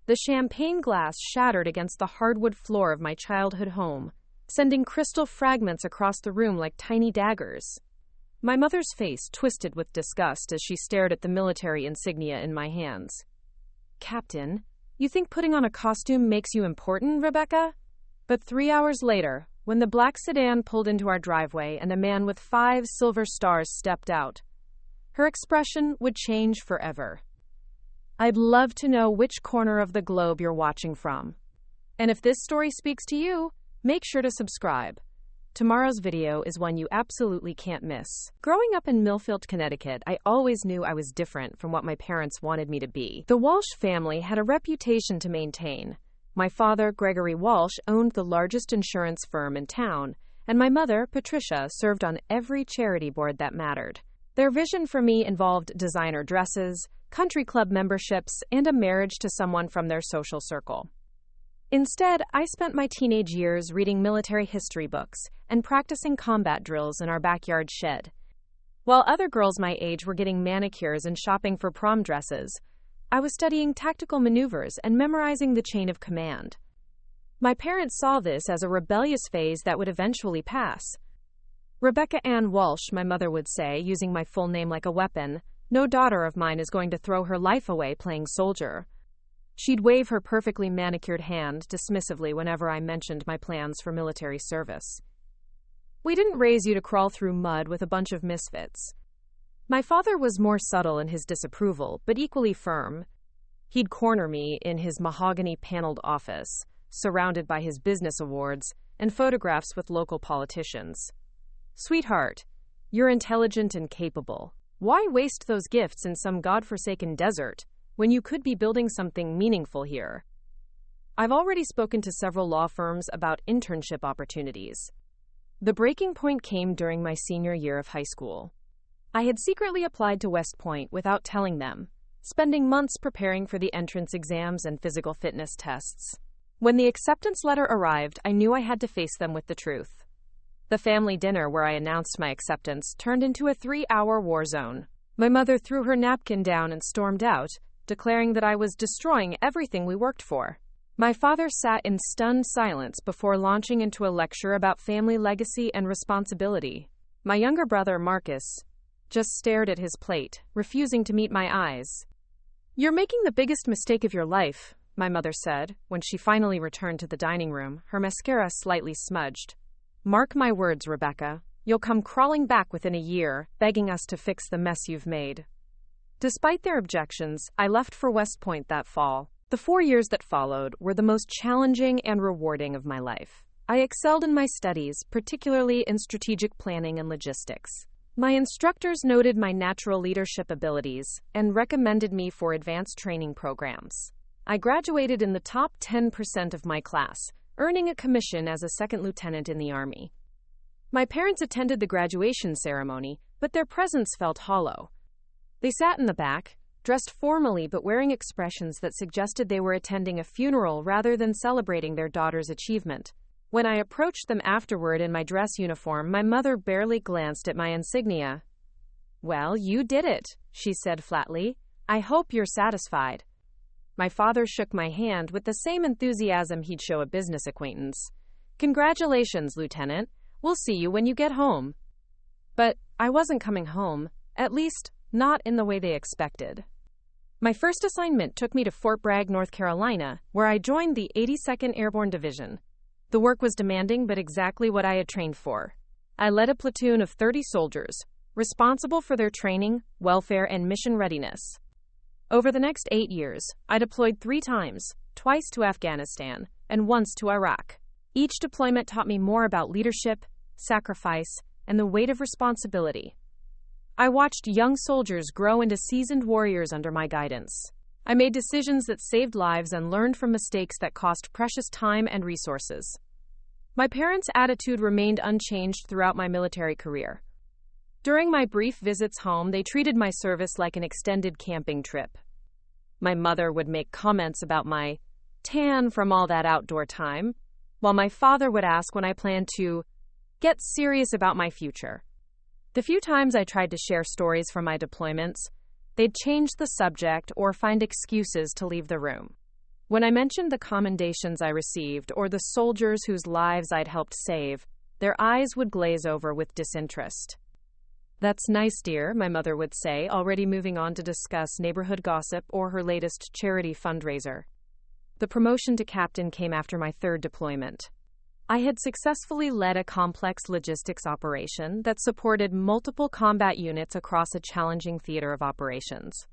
The champagne glass shattered against the hardwood floor of my childhood home, sending crystal fragments across the room like tiny daggers. My mother's face twisted with disgust as she stared at the military insignia in my hands. "Captain, you think putting on a costume makes you important, Rebecca?" But 3 hours later, when the black sedan pulled into our driveway and a man with 5 silver stars stepped out, her expression would change forever. I'd love to know which corner of the globe you're watching from. And if this story speaks to you, make sure to subscribe. Tomorrow's video is one you absolutely can't miss. Growing up in Millfield, Connecticut, I always knew I was different from what my parents wanted me to be. The Walsh family had a reputation to maintain. My father, Gregory Walsh, owned the largest insurance firm in town, and my mother, Patricia, served on every charity board that mattered. Their vision for me involved designer dresses, country club memberships, and a marriage to someone from their social circle. Instead, I spent my teenage years reading military history books and practicing combat drills in our backyard shed. While other girls my age were getting manicures and shopping for prom dresses, I was studying tactical maneuvers and memorizing the chain of command. My parents saw this as a rebellious phase that would eventually pass. "Rebecca Ann Walsh," my mother would say, using my full name like a weapon, "no daughter of mine is going to throw her life away playing soldier." She'd wave her perfectly manicured hand dismissively whenever I mentioned my plans for military service. "We didn't raise you to crawl through mud with a bunch of misfits." My father was more subtle in his disapproval, but equally firm. He'd corner me in his mahogany-paneled office, surrounded by his business awards and photographs with local politicians. "Sweetheart, you're intelligent and capable. Why waste those gifts in some godforsaken desert when you could be building something meaningful here?" I've already spoken to several law firms about internship opportunities. The breaking point came during my senior year of high school. I had secretly applied to West Point without telling them, spending months preparing for the entrance exams and physical fitness tests. When the acceptance letter arrived, I knew I had to face them with the truth. The family dinner where I announced my acceptance turned into a 3-hour war zone. My mother threw her napkin down and stormed out, declaring that I was destroying everything we worked for. My father sat in stunned silence before launching into a lecture about family legacy and responsibility. My younger brother, Marcus, just stared at his plate, refusing to meet my eyes. "You're making the biggest mistake of your life," my mother said, when she finally returned to the dining room, her mascara slightly smudged. "Mark my words, Rebecca, you'll come crawling back within a year, begging us to fix the mess you've made." Despite their objections, I left for West Point that fall. The 4 years that followed were the most challenging and rewarding of my life. I excelled in my studies, particularly in strategic planning and logistics. My instructors noted my natural leadership abilities and recommended me for advanced training programs. I graduated in the top 10% of my class, earning a commission as a second lieutenant in the Army. My parents attended the graduation ceremony, but their presence felt hollow. They sat in the back, dressed formally but wearing expressions that suggested they were attending a funeral rather than celebrating their daughter's achievement. When I approached them afterward in my dress uniform, my mother barely glanced at my insignia. "Well, you did it," she said flatly. "I hope you're satisfied." My father shook my hand with the same enthusiasm he'd show a business acquaintance. "Congratulations, Lieutenant. We'll see you when you get home." But I wasn't coming home, at least not in the way they expected. My first assignment took me to Fort Bragg, North Carolina, where I joined the 82nd Airborne Division. The work was demanding, but exactly what I had trained for. I led a platoon of 30 soldiers, responsible for their training, welfare, and mission readiness. Over the next 8 years, I deployed 3 times, twice to Afghanistan, and once to Iraq. Each deployment taught me more about leadership, sacrifice, and the weight of responsibility. I watched young soldiers grow into seasoned warriors under my guidance. I made decisions that saved lives and learned from mistakes that cost precious time and resources. My parents' attitude remained unchanged throughout my military career. During my brief visits home, they treated my service like an extended camping trip. My mother would make comments about my tan from all that outdoor time, while my father would ask when I planned to get serious about my future. The few times I tried to share stories from my deployments, they'd change the subject or find excuses to leave the room. When I mentioned the commendations I received or the soldiers whose lives I'd helped save, their eyes would glaze over with disinterest. "That's nice, dear," my mother would say, already moving on to discuss neighborhood gossip or her latest charity fundraiser. The promotion to captain came after my third deployment. I had successfully led a complex logistics operation that supported multiple combat units across a challenging theater of operations.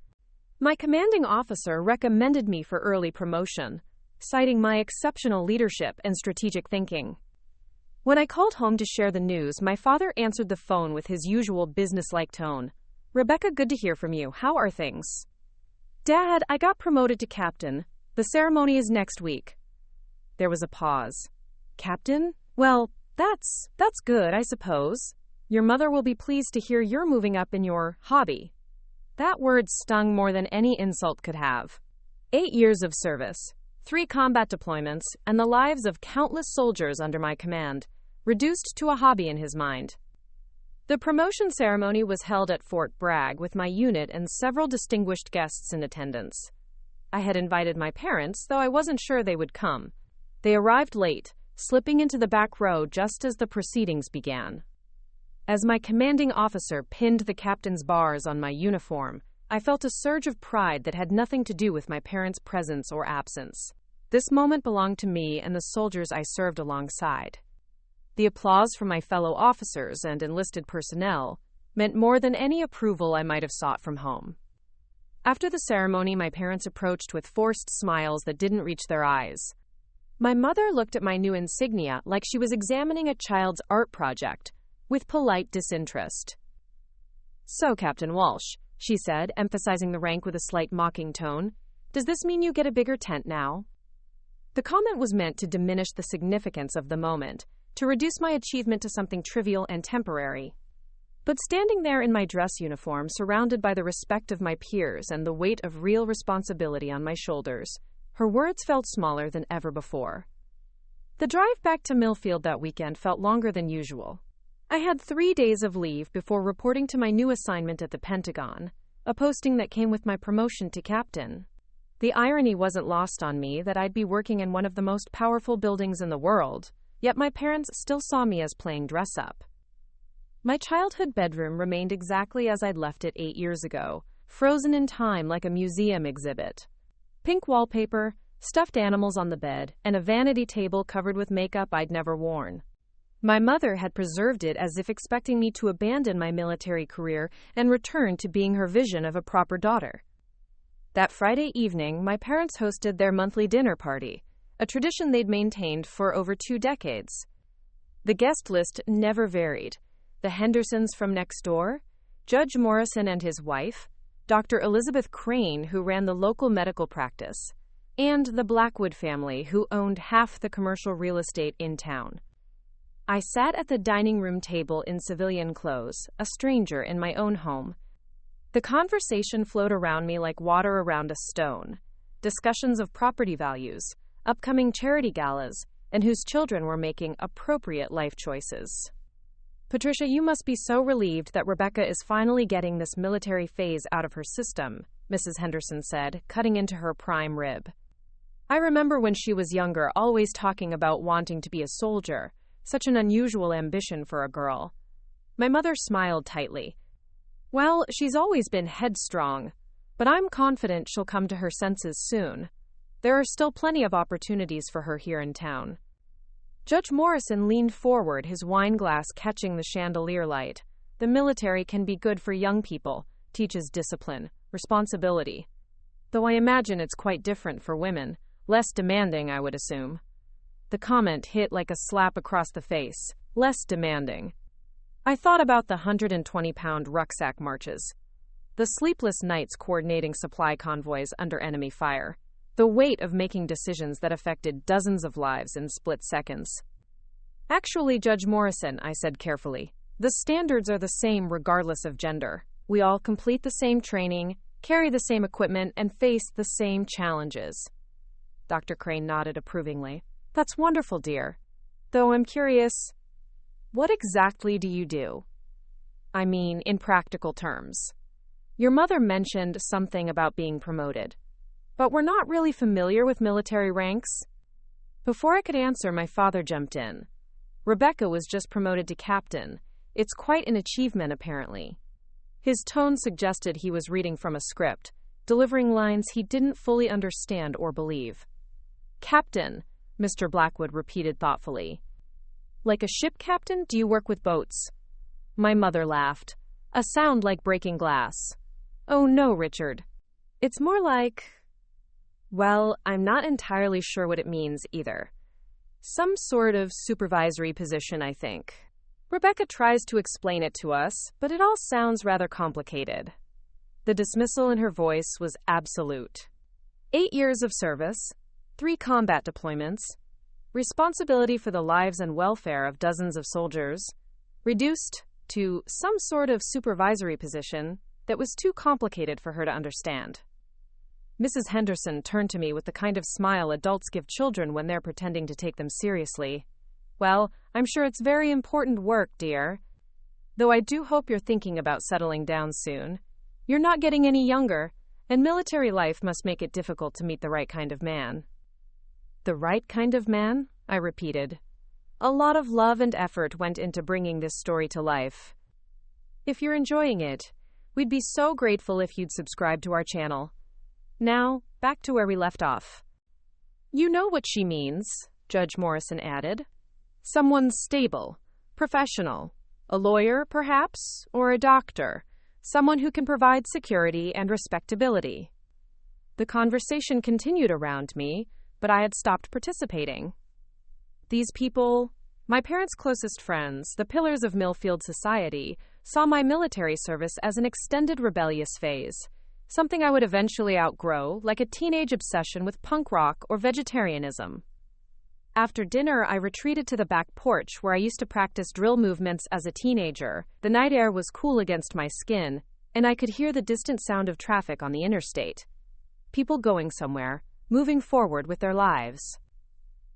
My commanding officer recommended me for early promotion, citing my exceptional leadership and strategic thinking. When I called home to share the news, my father answered the phone with his usual businesslike tone. "Rebecca, good to hear from you. How are things?" "Dad, I got promoted to captain. The ceremony is next week." There was a pause. "Captain? Well, that's good, I suppose. Your mother will be pleased to hear you're moving up in your hobby." That word stung more than any insult could have. 8 years of service, 3 combat deployments, and the lives of countless soldiers under my command, reduced to a hobby in his mind. The promotion ceremony was held at Fort Bragg with my unit and several distinguished guests in attendance. I had invited my parents, though I wasn't sure they would come. They arrived late, slipping into the back row just as the proceedings began. As my commanding officer pinned the captain's bars on my uniform, I felt a surge of pride that had nothing to do with my parents' presence or absence. This moment belonged to me and the soldiers I served alongside. The applause from my fellow officers and enlisted personnel meant more than any approval I might have sought from home. After the ceremony, my parents approached with forced smiles that didn't reach their eyes. My mother looked at my new insignia like she was examining a child's art project, with polite disinterest. "So, Captain Walsh," she said, emphasizing the rank with a slight mocking tone, "does this mean you get a bigger tent now?" The comment was meant to diminish the significance of the moment, to reduce my achievement to something trivial and temporary. But standing there in my dress uniform, surrounded by the respect of my peers and the weight of real responsibility on my shoulders, her words felt smaller than ever before. The drive back to Millfield that weekend felt longer than usual. I had 3 days of leave before reporting to my new assignment at the Pentagon, a posting that came with my promotion to captain. The irony wasn't lost on me that I'd be working in one of the most powerful buildings in the world, yet my parents still saw me as playing dress-up. My childhood bedroom remained exactly as I'd left it 8 years ago, frozen in time like a museum exhibit. Pink wallpaper, stuffed animals on the bed, and a vanity table covered with makeup I'd never worn. My mother had preserved it as if expecting me to abandon my military career and return to being her vision of a proper daughter. That Friday evening, my parents hosted their monthly dinner party, a tradition they'd maintained for over 2 decades. The guest list never varied. The Hendersons from next door, Judge Morrison and his wife, Dr. Elizabeth Crane, who ran the local medical practice, and the Blackwood family, who owned half the commercial real estate in town. I sat at the dining room table in civilian clothes, a stranger in my own home. The conversation flowed around me like water around a stone. Discussions of property values, upcoming charity galas, and whose children were making appropriate life choices. "Patricia, you must be so relieved that Rebecca is finally getting this military phase out of her system," Mrs. Henderson said, cutting into her prime rib. "I remember when she was younger always talking about wanting to be a soldier. Such an unusual ambition for a girl." My mother smiled tightly. "Well, she's always been headstrong, but I'm confident she'll come to her senses soon. There are still plenty of opportunities for her here in town." Judge Morrison leaned forward, his wine glass catching the chandelier light. "The military can be good for young people, teaches discipline, responsibility. Though I imagine it's quite different for women, less demanding, I would assume." The comment hit like a slap across the face. Less demanding. I thought about the 120-pound rucksack marches, the sleepless nights coordinating supply convoys under enemy fire, the weight of making decisions that affected dozens of lives in split seconds. "Actually, Judge Morrison," I said carefully, "the standards are the same regardless of gender. We all complete the same training, carry the same equipment, and face the same challenges." Dr. Crane nodded approvingly. "That's wonderful, dear. Though I'm curious, what exactly do you do? I mean, in practical terms. Your mother mentioned something about being promoted. But we're not really familiar with military ranks. Before I could answer, my father jumped in. Rebecca was just promoted to captain. It's quite an achievement, apparently. His tone suggested he was reading from a script, delivering lines he didn't fully understand or believe. Captain, Mr. Blackwood repeated thoughtfully. Like a ship captain? Do you work with boats? My mother laughed. A sound like breaking glass. Oh no, Richard. It's more like... Well, I'm not entirely sure what it means either. Some sort of supervisory position, I think. Rebecca tries to explain it to us, but it all sounds rather complicated. The dismissal in her voice was absolute. 8 years of service, 3 combat deployments, responsibility for the lives and welfare of dozens of soldiers, reduced to some sort of supervisory position that was too complicated for her to understand. Mrs. Henderson turned to me with the kind of smile adults give children when they're pretending to take them seriously. Well, I'm sure it's very important work, dear. Though I do hope you're thinking about settling down soon. You're not getting any younger, and military life must make it difficult to meet the right kind of man. The right kind of man? I repeated. A lot of love and effort went into bringing this story to life. If you're enjoying it, we'd be so grateful if you'd subscribe to our channel. Now, back to where we left off. You know what she means, Judge Morrison added. Someone stable, professional, a lawyer, perhaps, or a doctor, someone who can provide security and respectability. The conversation continued around me, but I had stopped participating. These people, my parents' closest friends, the pillars of Millfield society, saw my military service as an extended rebellious phase. Something I would eventually outgrow, like a teenage obsession with punk rock or vegetarianism. After dinner, I retreated to the back porch where I used to practice drill movements as a teenager. The night air was cool against my skin, and I could hear the distant sound of traffic on the interstate. People going somewhere, moving forward with their lives.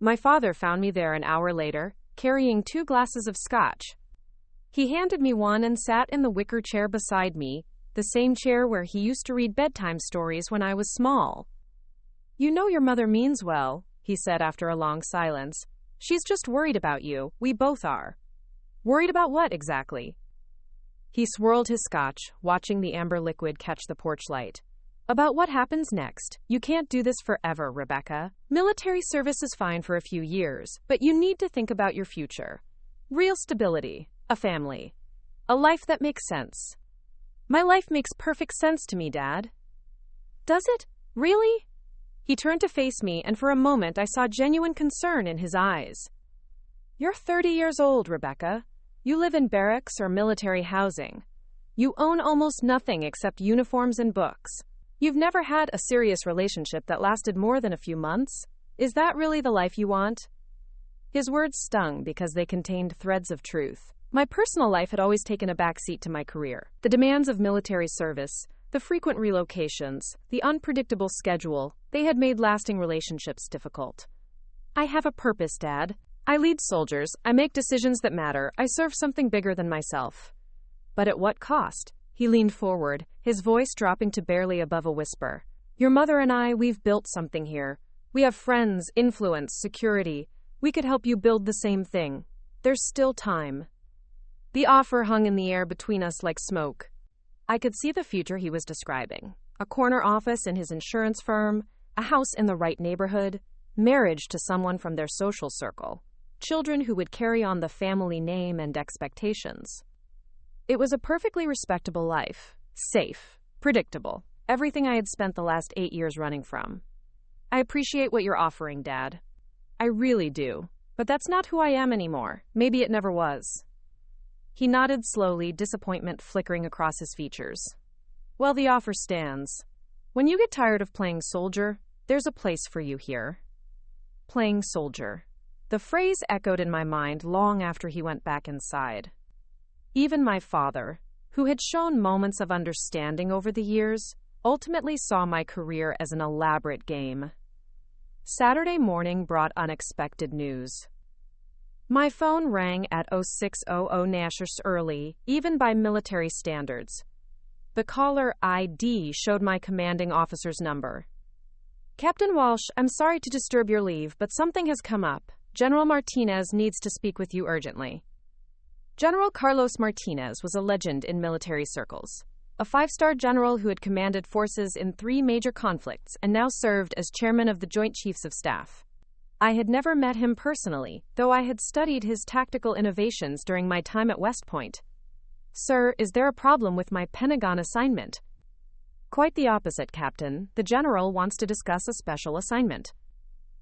My father found me there an hour later, carrying 2 glasses of scotch. He handed me one and sat in the wicker chair beside me, the same chair where he used to read bedtime stories when I was small. You know your mother means well, he said after a long silence. She's just worried about you. We both are. Worried about what exactly? He swirled his scotch, watching the amber liquid catch the porch light. About what happens next. You can't do this forever, Rebecca. Military service is fine for a few years, but you need to think about your future. Real stability, a family, a life that makes sense. My life makes perfect sense to me, Dad. Does it? Really? He turned to face me, and for a moment I saw genuine concern in his eyes. You're 30 years old, Rebecca. You live in barracks or military housing. You own almost nothing except uniforms and books. You've never had a serious relationship that lasted more than a few months. Is that really the life you want? His words stung because they contained threads of truth. My personal life had always taken a backseat to my career. The demands of military service, the frequent relocations, the unpredictable schedule, they had made lasting relationships difficult. I have a purpose, Dad. I lead soldiers, I make decisions that matter, I serve something bigger than myself. But at what cost? He leaned forward, his voice dropping to barely above a whisper. Your mother and I, we've built something here. We have friends, influence, security. We could help you build the same thing. There's still time. The offer hung in the air between us like smoke. I could see the future he was describing. A corner office in his insurance firm, a house in the right neighborhood, marriage to someone from their social circle, children who would carry on the family name and expectations. It was a perfectly respectable life, safe, predictable, everything I had spent the last 8 years running from. I appreciate what you're offering, Dad. I really do. But that's not who I am anymore. Maybe it never was. He nodded slowly, disappointment flickering across his features. Well, the offer stands. When you get tired of playing soldier, there's a place for you here. Playing soldier. The phrase echoed in my mind long after he went back inside. Even my father, who had shown moments of understanding over the years, ultimately saw my career as an elaborate game. Saturday morning brought unexpected news. My phone rang at 0600 Nashers early, even by military standards. The caller ID showed my commanding officer's number. Captain Walsh, I'm sorry to disturb your leave, but something has come up. General Martinez needs to speak with you urgently. General Carlos Martinez was a legend in military circles. A five-star general who had commanded forces in 3 major conflicts and now served as chairman of the Joint Chiefs of Staff. I had never met him personally, though I had studied his tactical innovations during my time at West Point. Sir, is there a problem with my Pentagon assignment? Quite the opposite, Captain. The general wants to discuss a special assignment.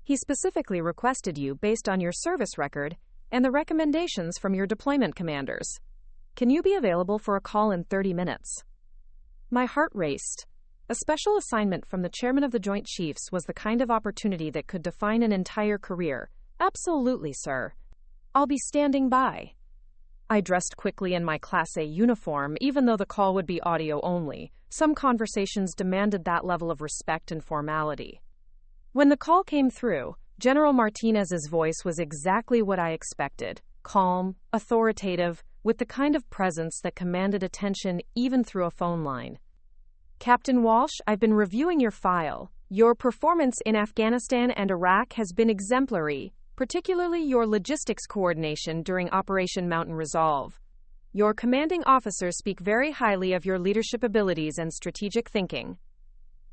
He specifically requested you based on your service record and the recommendations from your deployment commanders. Can you be available for a call in 30 minutes? My heart raced. A special assignment from the chairman of the Joint Chiefs was the kind of opportunity that could define an entire career. Absolutely, sir. I'll be standing by. I dressed quickly in my Class A uniform, even though the call would be audio only. Some conversations demanded that level of respect and formality. When the call came through, General Martinez's voice was exactly what I expected. Calm, authoritative, with the kind of presence that commanded attention even through a phone line. Captain Walsh, I've been reviewing your file. Your performance in Afghanistan and Iraq has been exemplary, particularly your logistics coordination during Operation Mountain Resolve. Your commanding officers speak very highly of your leadership abilities and strategic thinking.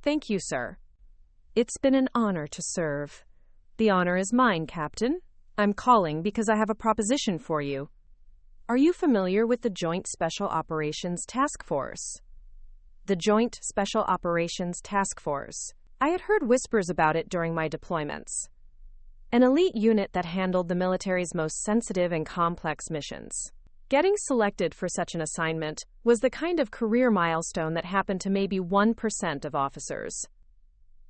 Thank you, sir. It's been an honor to serve. The honor is mine, Captain. I'm calling because I have a proposition for you. Are you familiar with the Joint Special Operations Task Force? The Joint Special Operations Task Force. I had heard whispers about it during my deployments. An elite unit that handled the military's most sensitive and complex missions. Getting selected for such an assignment was the kind of career milestone that happened to maybe 1% of officers.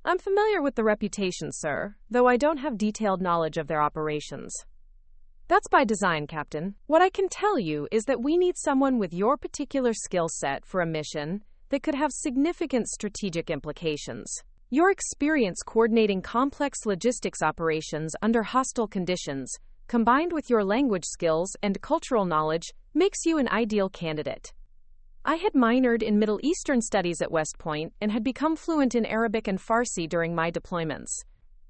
I'm familiar with the reputation, sir, though I don't have detailed knowledge of their operations. That's by design, Captain. What I can tell you is that we need someone with your particular skill set for a mission that could have significant strategic implications. Your experience coordinating complex logistics operations under hostile conditions, combined with your language skills and cultural knowledge, makes you an ideal candidate. I had minored in Middle Eastern studies at West Point and had become fluent in Arabic and Farsi during my deployments.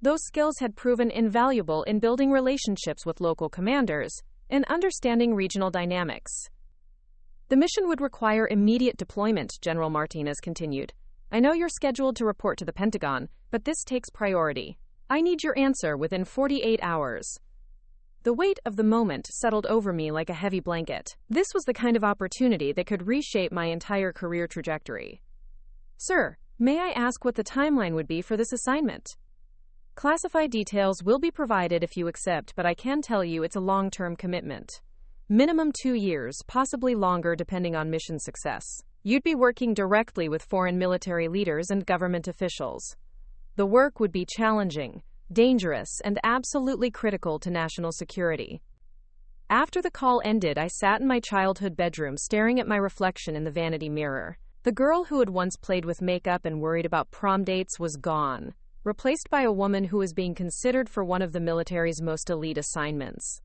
Those skills had proven invaluable in building relationships with local commanders and understanding regional dynamics. The mission would require immediate deployment, General Martinez continued. I know you're scheduled to report to the Pentagon, but this takes priority. I need your answer within 48 hours. The weight of the moment settled over me like a heavy blanket. This was the kind of opportunity that could reshape my entire career trajectory. Sir, may I ask what the timeline would be for this assignment? Classified details will be provided if you accept, but I can tell you it's a long-term commitment. Minimum 2 years, possibly longer depending on mission success. You'd be working directly with foreign military leaders and government officials. The work would be challenging, dangerous, and absolutely critical to national security. After the call ended, I sat in my childhood bedroom staring at my reflection in the vanity mirror. The girl who had once played with makeup and worried about prom dates was gone, replaced by a woman who was being considered for one of the military's most elite assignments.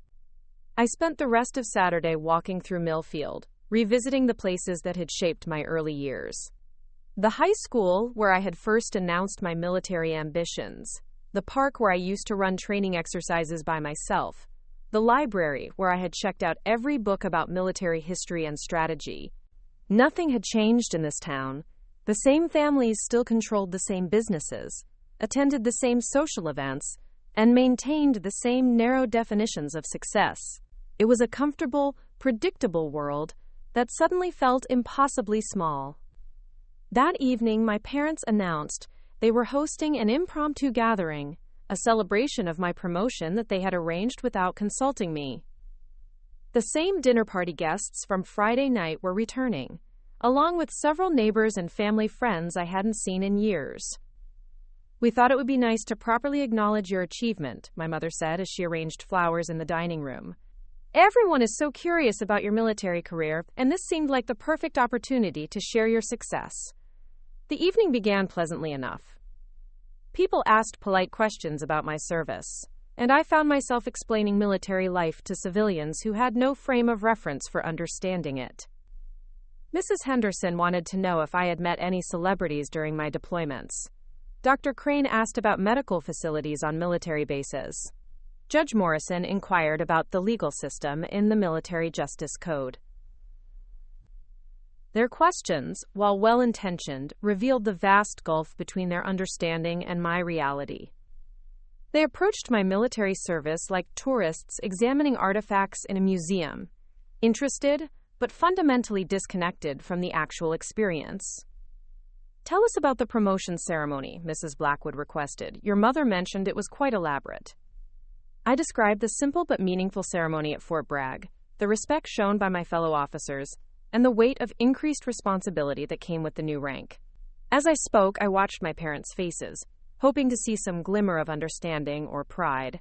I spent the rest of Saturday walking through Millfield, revisiting the places that had shaped my early years. The high school where I had first announced my military ambitions, the park where I used to run training exercises by myself, the library where I had checked out every book about military history and strategy. Nothing had changed in this town. The same families still controlled the same businesses, attended the same social events, and maintained the same narrow definitions of success. It was a comfortable, predictable world that suddenly felt impossibly small. That evening, my parents announced they were hosting an impromptu gathering, a celebration of my promotion that they had arranged without consulting me. The same dinner party guests from Friday night were returning, along with several neighbors and family friends I hadn't seen in years. We thought it would be nice to properly acknowledge your achievement, my mother said as she arranged flowers in the dining room. Everyone is so curious about your military career, and this seemed like the perfect opportunity to share your success. The evening began pleasantly enough. People asked polite questions about my service, and I found myself explaining military life to civilians who had no frame of reference for understanding it. Mrs. Henderson wanted to know if I had met any celebrities during my deployments. Dr. Crane asked about medical facilities on military bases. Judge Morrison inquired about the legal system in the Military Justice Code. Their questions, while well-intentioned, revealed the vast gulf between their understanding and my reality. They approached my military service like tourists examining artifacts in a museum, interested, but fundamentally disconnected from the actual experience. "Tell us about the promotion ceremony," Mrs. Blackwood requested. "Your mother mentioned it was quite elaborate." I described the simple but meaningful ceremony at Fort Bragg, the respect shown by my fellow officers, and the weight of increased responsibility that came with the new rank. As I spoke, I watched my parents' faces, hoping to see some glimmer of understanding or pride.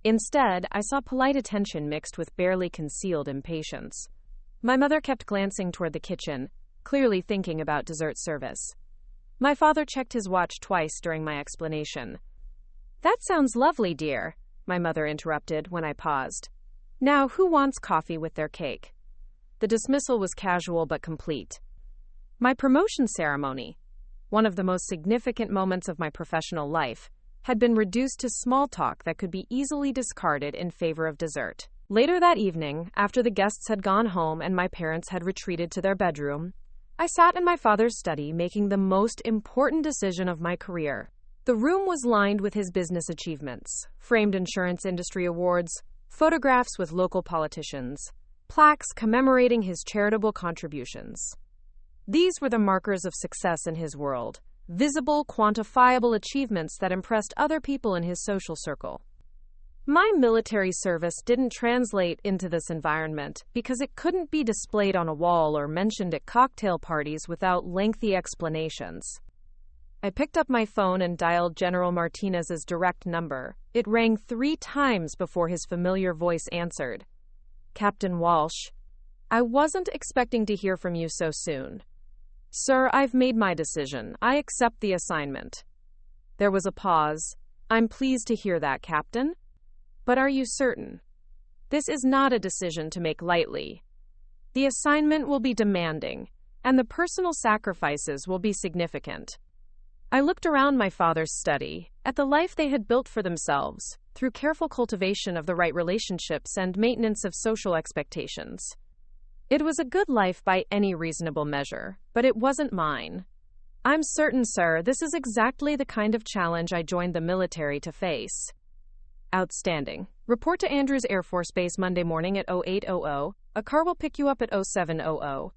Instead, I saw polite attention mixed with barely concealed impatience. My mother kept glancing toward the kitchen, clearly thinking about dessert service. My father checked his watch twice during my explanation. "That sounds lovely, dear," my mother interrupted when I paused. "Now, who wants coffee with their cake?" The dismissal was casual but complete. My promotion ceremony, one of the most significant moments of my professional life, had been reduced to small talk that could be easily discarded in favor of dessert. Later that evening, after the guests had gone home and my parents had retreated to their bedroom, I sat in my father's study making the most important decision of my career. The room was lined with his business achievements, framed insurance industry awards, photographs with local politicians, plaques commemorating his charitable contributions. These were the markers of success in his world, visible, quantifiable achievements that impressed other people in his social circle. My military service didn't translate into this environment because it couldn't be displayed on a wall or mentioned at cocktail parties without lengthy explanations. I picked up my phone and dialed General Martinez's direct number. It rang 3 times before his familiar voice answered. "Captain Walsh, I wasn't expecting to hear from you so soon. Sir, I've made my decision. I accept the assignment." There was a pause. "I'm pleased to hear that, Captain. But are you certain? This is not a decision to make lightly. The assignment will be demanding, and the personal sacrifices will be significant." I looked around my father's study, at the life they had built for themselves, through careful cultivation of the right relationships and maintenance of social expectations. It was a good life by any reasonable measure, but it wasn't mine. "I'm certain, sir, this is exactly the kind of challenge I joined the military to face." "Outstanding. Report to Andrews Air Force Base Monday morning at 0800. A car will pick you up at 0700.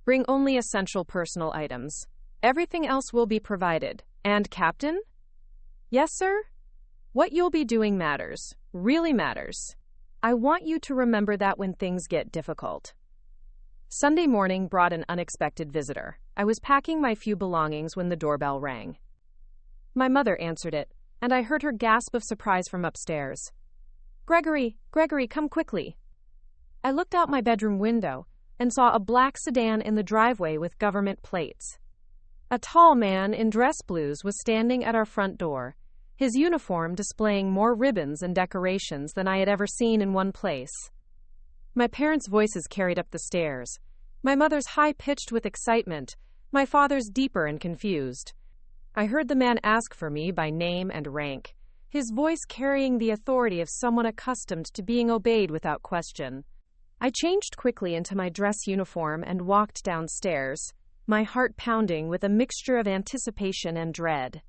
Bring only essential personal items. Everything else will be provided. And, Captain?" "Yes, sir?" "What you'll be doing matters. Really matters. I want you to remember that when things get difficult." Sunday morning brought an unexpected visitor. I was packing my few belongings when the doorbell rang. My mother answered it, and I heard her gasp of surprise from upstairs. Gregory, come quickly." I looked out my bedroom window and saw a black sedan in the driveway with government plates. A tall man in dress blues was standing at our front door, his uniform displaying more ribbons and decorations than I had ever seen in one place. My parents' voices carried up the stairs, my mother's high-pitched with excitement, my father's deeper and confused. I heard the man ask for me by name and rank, his voice carrying the authority of someone accustomed to being obeyed without question. I changed quickly into my dress uniform and walked downstairs, my heart pounding with a mixture of anticipation and dread.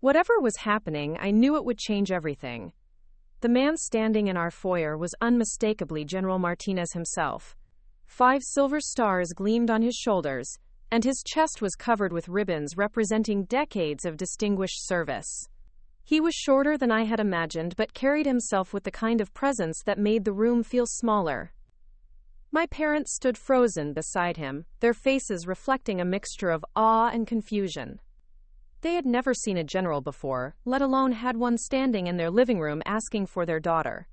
Whatever was happening, I knew it would change everything. The man standing in our foyer was unmistakably General Martinez himself. 5 silver stars gleamed on his shoulders, and his chest was covered with ribbons representing decades of distinguished service. He was shorter than I had imagined, but carried himself with the kind of presence that made the room feel smaller. My parents stood frozen beside him, their faces reflecting a mixture of awe and confusion. They had never seen a general before, let alone had one standing in their living room asking for their daughter.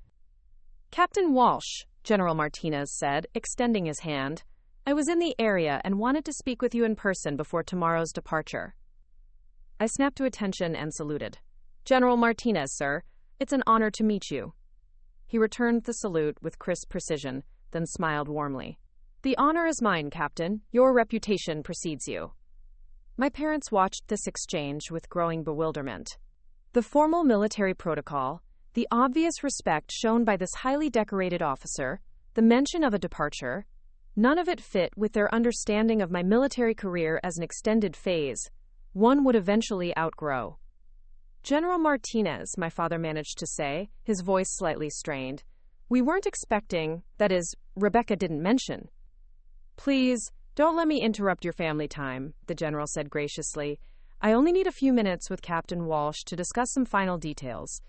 "Captain Walsh," General Martinez said, extending his hand, "I was in the area and wanted to speak with you in person before tomorrow's departure." I snapped to attention and saluted. "General Martinez, sir, it's an honor to meet you." He returned the salute with crisp precision, then smiled warmly. "The honor is mine, Captain. Your reputation precedes you." My parents watched this exchange with growing bewilderment. The formal military protocol, the obvious respect shown by this highly decorated officer, the mention of a departure, none of it fit with their understanding of my military career as an extended phase one would eventually outgrow. General Martinez, my father managed to say, his voice slightly strained. We weren't expecting, that is, Rebecca didn't mention. Please, don't let me interrupt your family time, the general said graciously. I only need a few minutes with Captain Walsh to discuss some final details.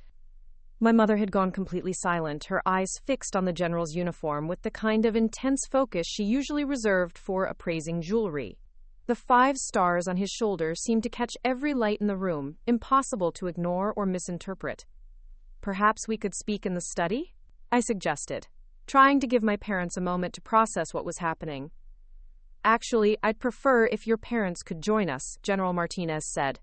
My mother had gone completely silent, her eyes fixed on the general's uniform with the kind of intense focus she usually reserved for appraising jewelry. The 5 stars on his shoulder seemed to catch every light in the room, impossible to ignore or misinterpret. Perhaps we could speak in the study? I suggested, trying to give my parents a moment to process what was happening. Actually, I'd prefer if your parents could join us, General Martinez said.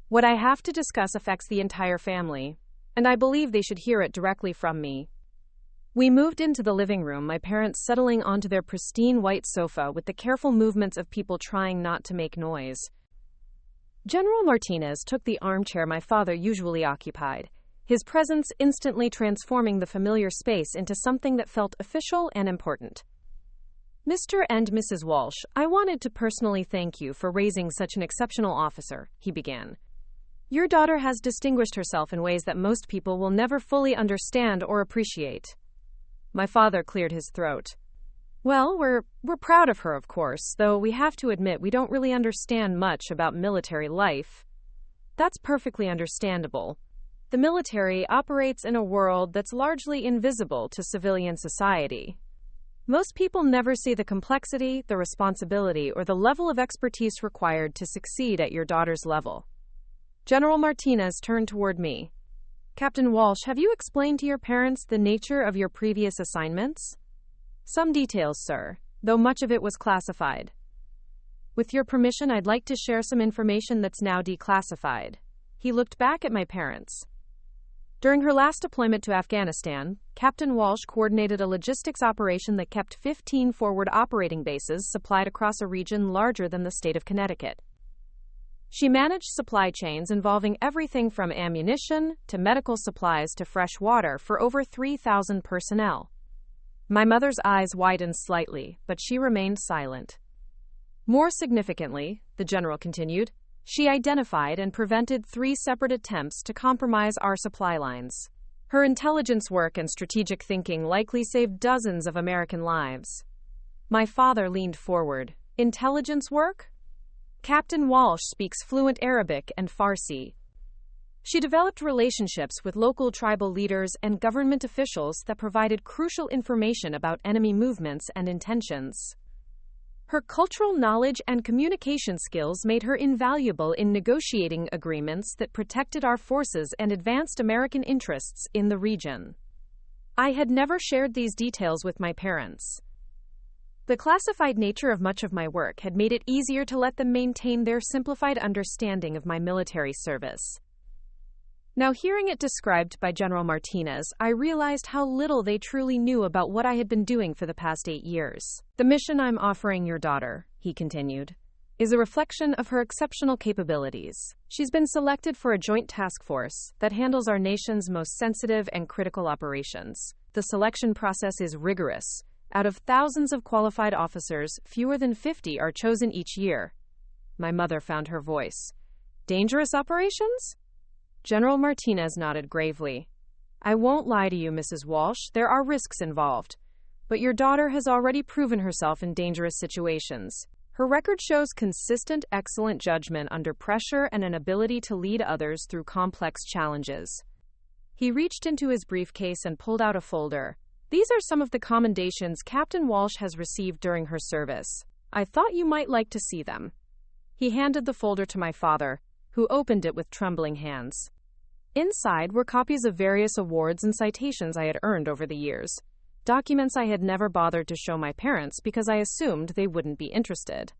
What I have to discuss affects the entire family, and I believe they should hear it directly from me. We moved into the living room, my parents settling onto their pristine white sofa with the careful movements of people trying not to make noise. General Martinez took the armchair my father usually occupied, his presence instantly transforming the familiar space into something that felt official and important. Mr. and Mrs. Walsh, I wanted to personally thank you for raising such an exceptional officer, he began. Your daughter has distinguished herself in ways that most people will never fully understand or appreciate. My father cleared his throat. Well, we're proud of her, of course, though we have to admit we don't really understand much about military life. That's perfectly understandable. The military operates in a world that's largely invisible to civilian society. Most people never see the complexity, the responsibility, or the level of expertise required to succeed at your daughter's level. General Martinez turned toward me. Captain Walsh, have you explained to your parents the nature of your previous assignments? Some details, sir, though much of it was classified. With your permission, I'd like to share some information that's now declassified. He looked back at my parents. During her last deployment to Afghanistan, Captain Walsh coordinated a logistics operation that kept 15 forward operating bases supplied across a region larger than the state of Connecticut. She managed supply chains involving everything from ammunition to medical supplies to fresh water for over 3,000 personnel. My mother's eyes widened slightly, but she remained silent. More significantly, the general continued, she identified and prevented 3 separate attempts to compromise our supply lines. Her intelligence work and strategic thinking likely saved dozens of American lives. My father leaned forward. Intelligence work? Captain Walsh speaks fluent Arabic and Farsi. She developed relationships with local tribal leaders and government officials that provided crucial information about enemy movements and intentions. Her cultural knowledge and communication skills made her invaluable in negotiating agreements that protected our forces and advanced American interests in the region. I had never shared these details with my parents. The classified nature of much of my work had made it easier to let them maintain their simplified understanding of my military service. Now, hearing it described by General Martinez, I realized how little they truly knew about what I had been doing for the past 8 years. The mission I'm offering your daughter, he continued, is a reflection of her exceptional capabilities. She's been selected for a joint task force that handles our nation's most sensitive and critical operations. The selection process is rigorous. Out of thousands of qualified officers, fewer than 50 are chosen each year. My mother found her voice. Dangerous operations? General Martinez nodded gravely. I won't lie to you, Mrs. Walsh, there are risks involved. But your daughter has already proven herself in dangerous situations. Her record shows consistent, excellent judgment under pressure and an ability to lead others through complex challenges. He reached into his briefcase and pulled out a folder. These are some of the commendations Captain Walsh has received during her service. I thought you might like to see them. He handed the folder to my father, who opened it with trembling hands. Inside were copies of various awards and citations I had earned over the years, documents I had never bothered to show my parents because I assumed they wouldn't be interested.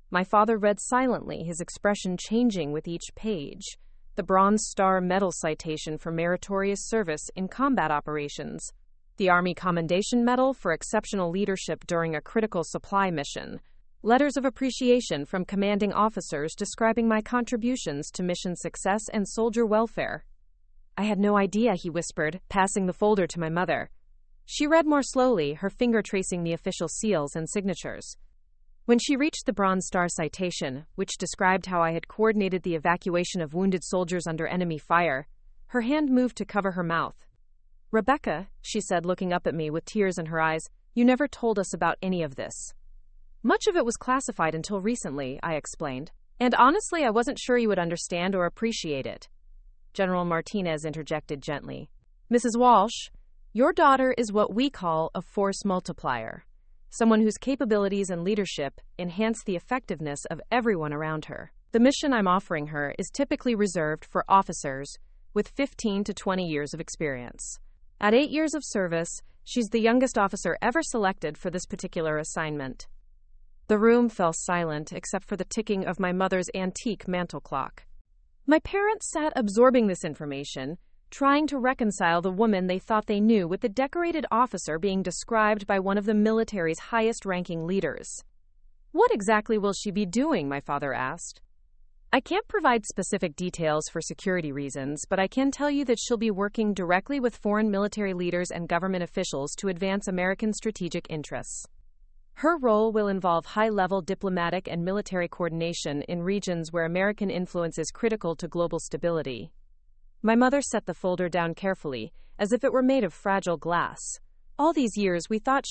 My father read silently, his expression changing with each page. The Bronze Star Medal citation for meritorious service in combat operations, the Army Commendation Medal for exceptional leadership during a critical supply mission, Letters of appreciation from commanding officers describing my contributions to mission success and soldier welfare. I had no idea, he whispered, passing the folder to my mother. She read more slowly, her finger tracing the official seals and signatures. When she reached the Bronze Star citation, which described how I had coordinated the evacuation of wounded soldiers under enemy fire, her hand moved to cover her mouth. Rebecca, she said, looking up at me with tears in her eyes, you never told us about any of this. Much of it was classified until recently, I explained. And honestly, I wasn't sure you would understand or appreciate it. General Martinez interjected gently. Mrs. Walsh, your daughter is what we call a force multiplier. Someone whose capabilities and leadership enhance the effectiveness of everyone around her. The mission I'm offering her is typically reserved for officers with 15 to 20 years of experience. At 8 years of service, she's the youngest officer ever selected for this particular assignment. The room fell silent except for the ticking of my mother's antique mantel clock. My parents sat absorbing this information, trying to reconcile the woman they thought they knew with the decorated officer being described by one of the military's highest-ranking leaders. What exactly will she be doing? My father asked. I can't provide specific details for security reasons, but I can tell you that she'll be working directly with foreign military leaders and government officials to advance American strategic interests. Her role will involve high-level diplomatic and military coordination in regions where American influence is critical to global stability. My mother set the folder down carefully, as if it were made of fragile glass. All these years we thought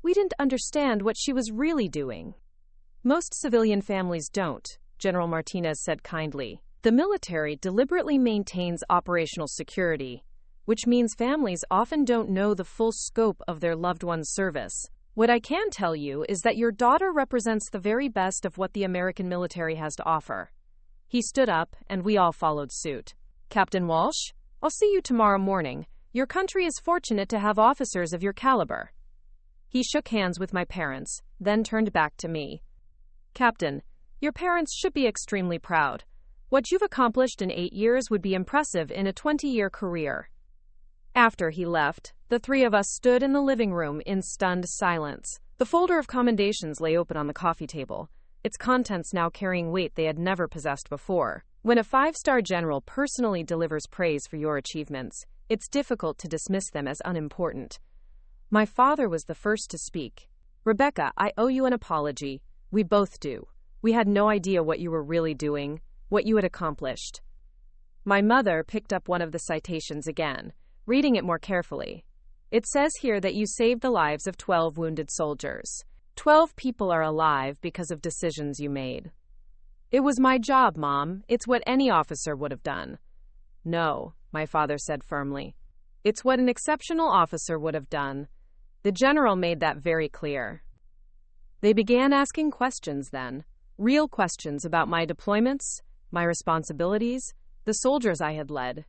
we didn't understand what she was really doing. Most civilian families don't, General Martinez said kindly. The military deliberately maintains operational security, which means families often don't know the full scope of their loved one's service. What I can tell you is that your daughter represents the very best of what the American military has to offer. He stood up, and we all followed suit. Captain Walsh, I'll see you tomorrow morning. Your country is fortunate to have officers of your caliber. He shook hands with my parents, then turned back to me. Captain, your parents should be extremely proud. What you've accomplished in 8 years would be impressive in a 20-year career. After he left, the three of us stood in the living room in stunned silence. The folder of commendations lay open on the coffee table, its contents now carrying weight they had never possessed before. When a 5-star general personally delivers praise for your achievements, it's difficult to dismiss them as unimportant. My father was the first to speak. Rebecca, I owe you an apology. We both do. We had no idea what you were really doing, what you had accomplished. My mother picked up one of the citations again, reading it more carefully. It says here that you saved the lives of 12 wounded soldiers. 12 people are alive because of decisions you made. It was my job, Mom. It's what any officer would have done. No, my father said firmly. It's what an exceptional officer would have done. The general made that very clear. They began asking questions then. Real questions about my deployments, my responsibilities, the soldiers I had led.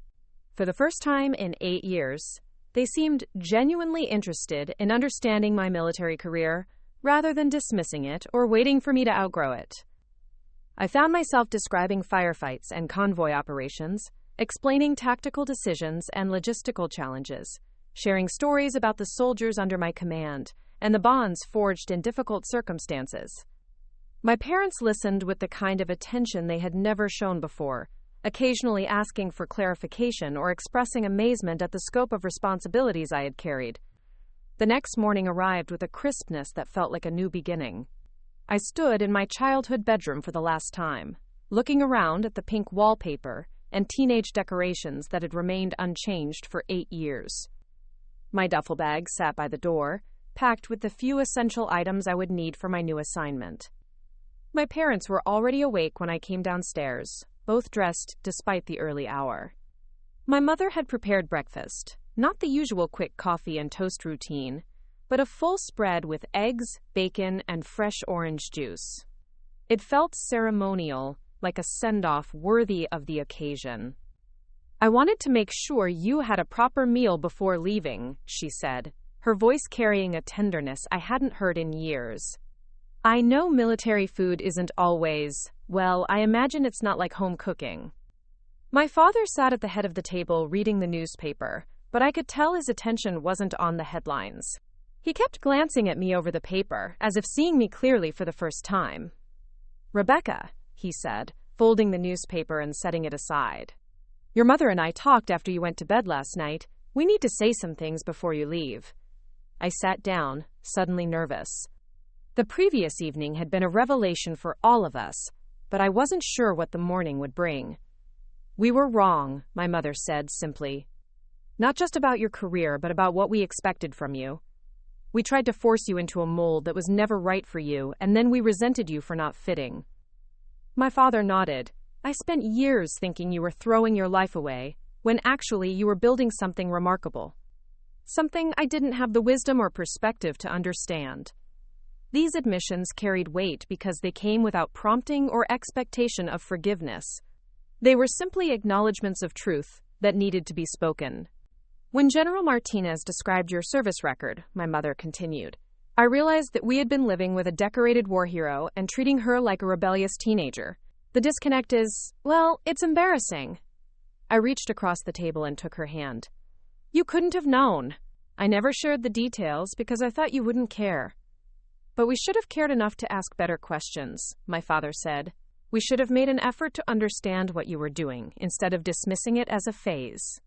For the first time in 8 years, they seemed genuinely interested in understanding my military career, rather than dismissing it or waiting for me to outgrow it. I found myself describing firefights and convoy operations, explaining tactical decisions and logistical challenges, sharing stories about the soldiers under my command and the bonds forged in difficult circumstances. My parents listened with the kind of attention they had never shown before, occasionally asking for clarification or expressing amazement at the scope of responsibilities I had carried. The next morning arrived with a crispness that felt like a new beginning. I stood in my childhood bedroom for the last time, looking around at the pink wallpaper and teenage decorations that had remained unchanged for 8 years. My duffel bag sat by the door, packed with the few essential items I would need for my new assignment. My parents were already awake when I came downstairs, both dressed despite the early hour. My mother had prepared breakfast, not the usual quick coffee and toast routine, but a full spread with eggs, bacon, and fresh orange juice. It felt ceremonial, like a send-off worthy of the occasion. I wanted to make sure you had a proper meal before leaving, she said, her voice carrying a tenderness I hadn't heard in years. I know military food isn't always, well, I imagine it's not like home cooking. My father sat at the head of the table reading the newspaper, but I could tell his attention wasn't on the headlines. He kept glancing at me over the paper, as if seeing me clearly for the first time. "Rebecca," he said, folding the newspaper and setting it aside. "Your mother and I talked after you went to bed last night. We need to say some things before you leave." I sat down, suddenly nervous. The previous evening had been a revelation for all of us, but I wasn't sure what the morning would bring. "We were wrong," my mother said simply. "Not just about your career, but about what we expected from you. We tried to force you into a mold that was never right for you, and then we resented you for not fitting." My father nodded. "I spent years thinking you were throwing your life away, when actually you were building something remarkable. Something I didn't have the wisdom or perspective to understand." These admissions carried weight because they came without prompting or expectation of forgiveness. They were simply acknowledgments of truth that needed to be spoken. "When General Martinez described your service record," my mother continued, "I realized that we had been living with a decorated war hero and treating her like a rebellious teenager. The disconnect is, well, it's embarrassing." I reached across the table and took her hand. "You couldn't have known. I never shared the details because I thought you wouldn't care." "But we should have cared enough to ask better questions," my father said. "We should have made an effort to understand what you were doing, instead of dismissing it as a phase."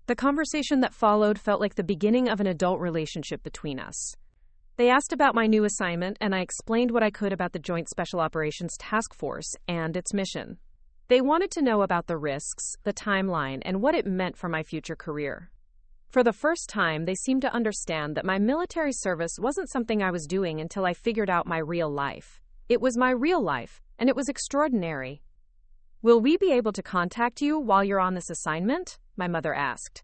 The conversation that followed felt like the beginning of an adult relationship between us. They asked about my new assignment, and I explained what I could about the Joint Special Operations Task Force and its mission. They wanted to know about the risks, the timeline, and what it meant for my future career. For the first time, they seemed to understand that my military service wasn't something I was doing until I figured out my real life. It was my real life, and it was extraordinary. "Will we be able to contact you while you're on this assignment?" my mother asked.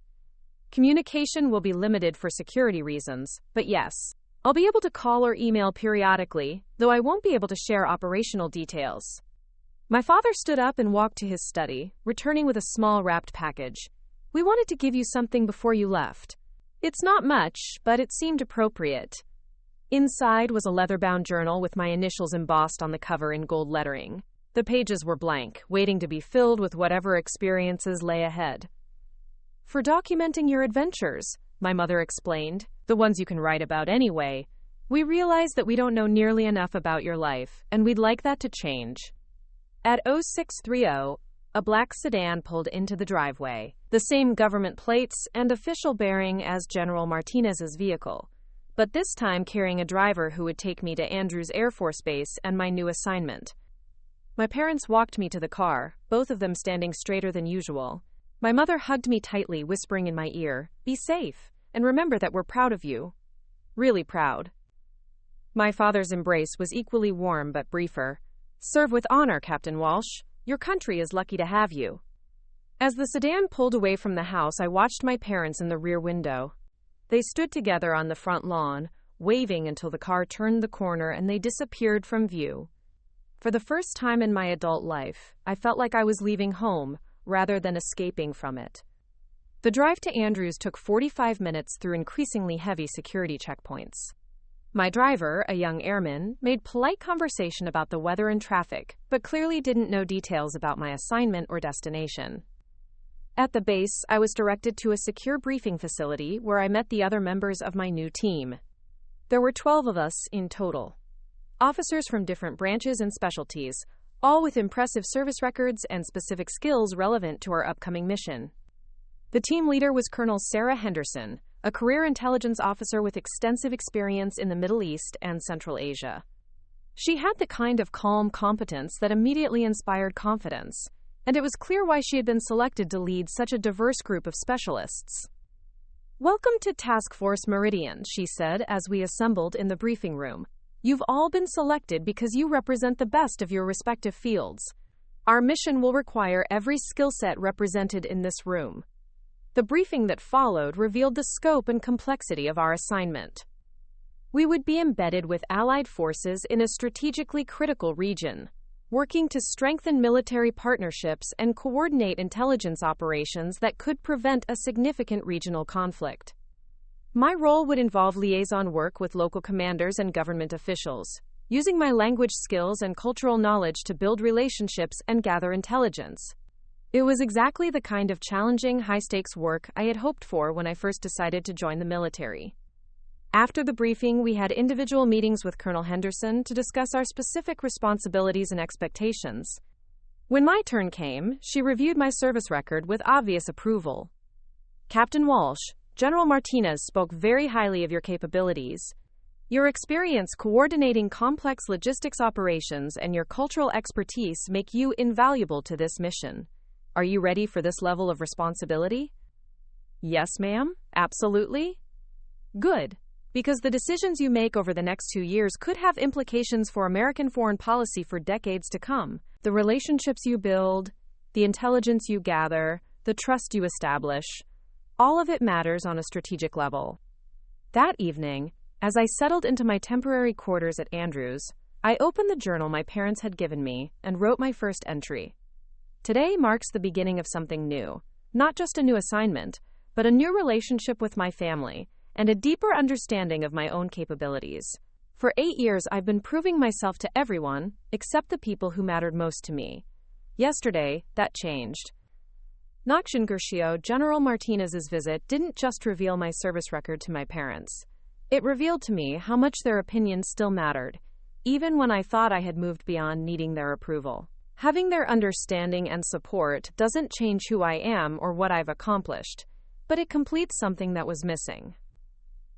"Communication will be limited for security reasons, but yes, I'll be able to call or email periodically, though I won't be able to share operational details." My father stood up and walked to his study, returning with a small wrapped package. "We wanted to give you something before you left. It's not much, but it seemed appropriate." Inside was a leather-bound journal with my initials embossed on the cover in gold lettering. The pages were blank, waiting to be filled with whatever experiences lay ahead. "For documenting your adventures," my mother explained, "the ones you can write about anyway. We realize that we don't know nearly enough about your life, and we'd like that to change." At 0630, a black sedan pulled into the driveway, the same government plates and official bearing as General Martinez's vehicle, but this time carrying a driver who would take me to Andrews Air Force Base and my new assignment. My parents walked me to the car, both of them standing straighter than usual. My mother hugged me tightly, whispering in my ear, "Be safe, and remember that we're proud of you. Really proud." My father's embrace was equally warm but briefer. "Serve with honor, Captain Walsh. Your country is lucky to have you." As the sedan pulled away from the house, I watched my parents in the rear window. They stood together on the front lawn, waving until the car turned the corner and they disappeared from view. For the first time in my adult life, I felt like I was leaving home rather than escaping from it. The drive to Andrews took 45 minutes through increasingly heavy security checkpoints. My driver, a young airman, made polite conversation about the weather and traffic, but clearly didn't know details about my assignment or destination. At the base, I was directed to a secure briefing facility where I met the other members of my new team. There were 12 of us in total. Officers from different branches and specialties, all with impressive service records and specific skills relevant to our upcoming mission. The team leader was Colonel Sarah Henderson, a career intelligence officer with extensive experience in the Middle East and Central Asia. She had the kind of calm competence that immediately inspired confidence, and it was clear why she had been selected to lead such a diverse group of specialists. "Welcome to Task Force Meridian," she said as we assembled in the briefing room. "You've all been selected because you represent the best of your respective fields. Our mission will require every skill set represented in this room." The briefing that followed revealed the scope and complexity of our assignment. We would be embedded with Allied forces in a strategically critical region, working to strengthen military partnerships and coordinate intelligence operations that could prevent a significant regional conflict. My role would involve liaison work with local commanders and government officials, using my language skills and cultural knowledge to build relationships and gather intelligence. It was exactly the kind of challenging, high-stakes work I had hoped for when I first decided to join the military. After the briefing, we had individual meetings with Colonel Henderson to discuss our specific responsibilities and expectations. When my turn came, she reviewed my service record with obvious approval. "Captain Walsh, General Martinez spoke very highly of your capabilities. Your experience coordinating complex logistics operations and your cultural expertise make you invaluable to this mission. Are you ready for this level of responsibility?" "Yes, ma'am, absolutely." "Good, because the decisions you make over the next 2 years could have implications for American foreign policy for decades to come. The relationships you build, the intelligence you gather, the trust you establish, all of it matters on a strategic level." That evening, as I settled into my temporary quarters at Andrews, I opened the journal my parents had given me and wrote my first entry. Today marks the beginning of something new, not just a new assignment, but a new relationship with my family and a deeper understanding of my own capabilities. For 8 years, I've been proving myself to everyone except the people who mattered most to me. Yesterday, that changed. Noction Gershio, General Martinez's visit didn't just reveal my service record to my parents. It revealed to me how much their opinion still mattered, even when I thought I had moved beyond needing their approval. Having their understanding and support doesn't change who I am or what I've accomplished, but it completes something that was missing.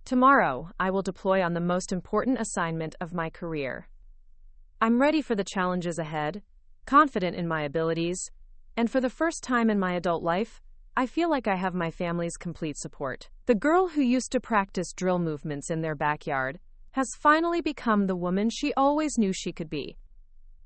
Tomorrow, I will deploy on the most important assignment of my career. I'm ready for the challenges ahead, confident in my abilities, and for the first time in my adult life, I feel like I have my family's complete support. The girl who used to practice drill movements in their backyard has finally become the woman she always knew she could be.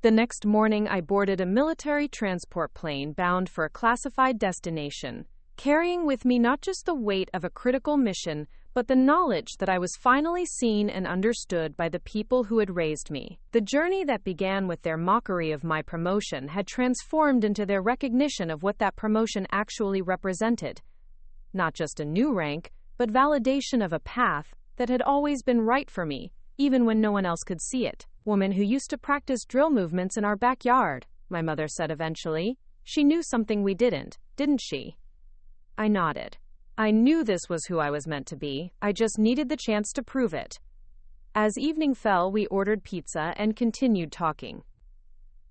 The next morning, I boarded a military transport plane bound for a classified destination, carrying with me not just the weight of a critical mission, but the knowledge that I was finally seen and understood by the people who had raised me. The journey that began with their mockery of my promotion had transformed into their recognition of what that promotion actually represented. Not just a new rank, but validation of a path that had always been right for me, even when no one else could see it. "Woman who used to practice drill movements in our backyard," my mother said eventually. "She knew something we didn't she?" I nodded. I knew this was who I was meant to be. I just needed the chance to prove it. As evening fell, we ordered pizza and continued talking.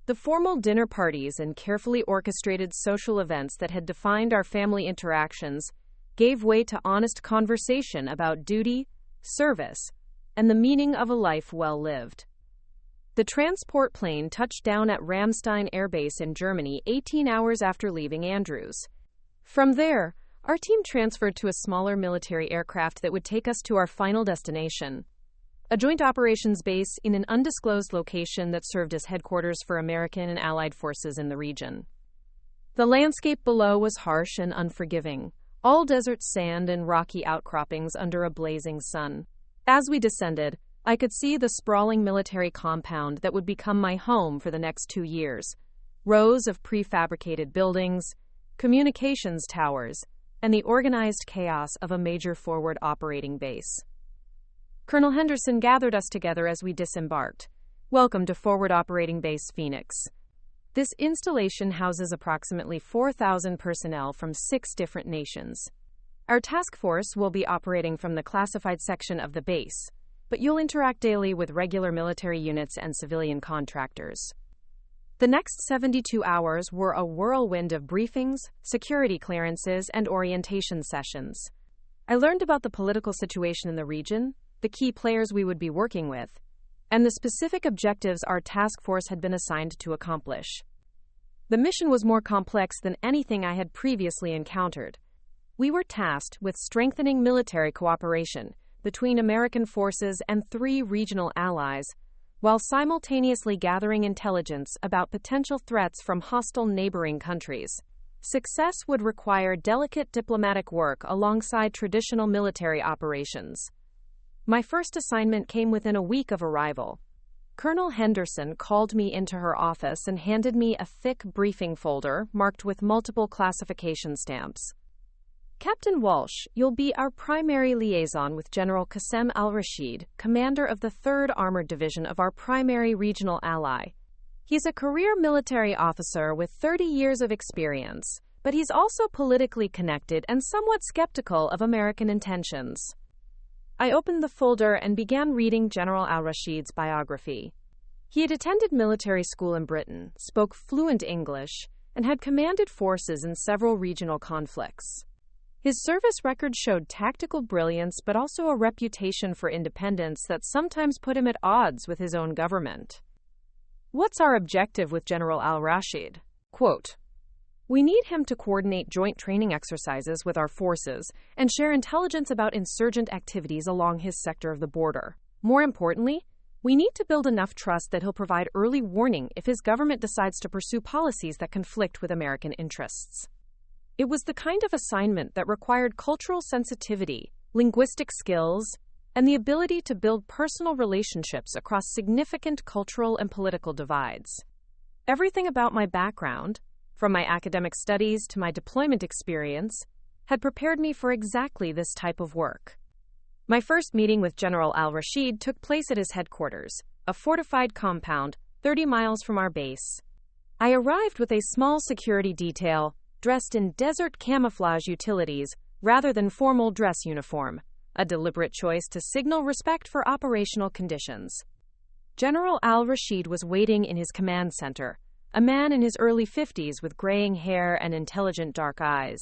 The formal dinner parties and carefully orchestrated social events that had defined our family interactions gave way to honest conversation about duty, service, and the meaning of a life well lived. The transport plane touched down at Ramstein Air Base in Germany 18 hours after leaving Andrews. From there, our team transferred to a smaller military aircraft that would take us to our final destination, a joint operations base in an undisclosed location that served as headquarters for American and Allied forces in the region. The landscape below was harsh and unforgiving, all desert sand and rocky outcroppings under a blazing sun. As we descended, I could see the sprawling military compound that would become my home for the next 2 years. Rows of prefabricated buildings, communications towers, and the organized chaos of a major forward operating base. Colonel Henderson gathered us together as we disembarked. "Welcome to Forward Operating Base Phoenix. This installation houses approximately 4,000 personnel from 6 different nations. Our task force will be operating from the classified section of the base, but you'll interact daily with regular military units and civilian contractors." The next 72 hours were a whirlwind of briefings, security clearances, and orientation sessions. I learned about the political situation in the region, the key players we would be working with, and the specific objectives our task force had been assigned to accomplish. The mission was more complex than anything I had previously encountered. We were tasked with strengthening military cooperation between American forces and 3 regional allies, while simultaneously gathering intelligence about potential threats from hostile neighboring countries. Success would require delicate diplomatic work alongside traditional military operations. My first assignment came within a week of arrival. Colonel Henderson called me into her office and handed me a thick briefing folder marked with multiple classification stamps. "Captain Walsh, you'll be our primary liaison with General Qasem al-Rashid, commander of the 3rd Armored Division of our primary regional ally. He's a career military officer with 30 years of experience, but he's also politically connected and somewhat skeptical of American intentions." I opened the folder and began reading General al-Rashid's biography. He had attended military school in Britain, spoke fluent English, and had commanded forces in several regional conflicts. His service record showed tactical brilliance but also a reputation for independence that sometimes put him at odds with his own government. What's our objective with General al-Rashid? Quote, we need him to coordinate joint training exercises with our forces and share intelligence about insurgent activities along his sector of the border. More importantly, we need to build enough trust that he'll provide early warning if his government decides to pursue policies that conflict with American interests. It was the kind of assignment that required cultural sensitivity, linguistic skills, and the ability to build personal relationships across significant cultural and political divides. Everything about my background, from my academic studies to my deployment experience, had prepared me for exactly this type of work. My first meeting with General al-Rashid took place at his headquarters, a fortified compound 30 miles from our base. I arrived with a small security detail, dressed in desert camouflage utilities rather than formal dress uniform, a deliberate choice to signal respect for operational conditions. General al-Rashid was waiting in his command center, a man in his early 50s with graying hair and intelligent dark eyes.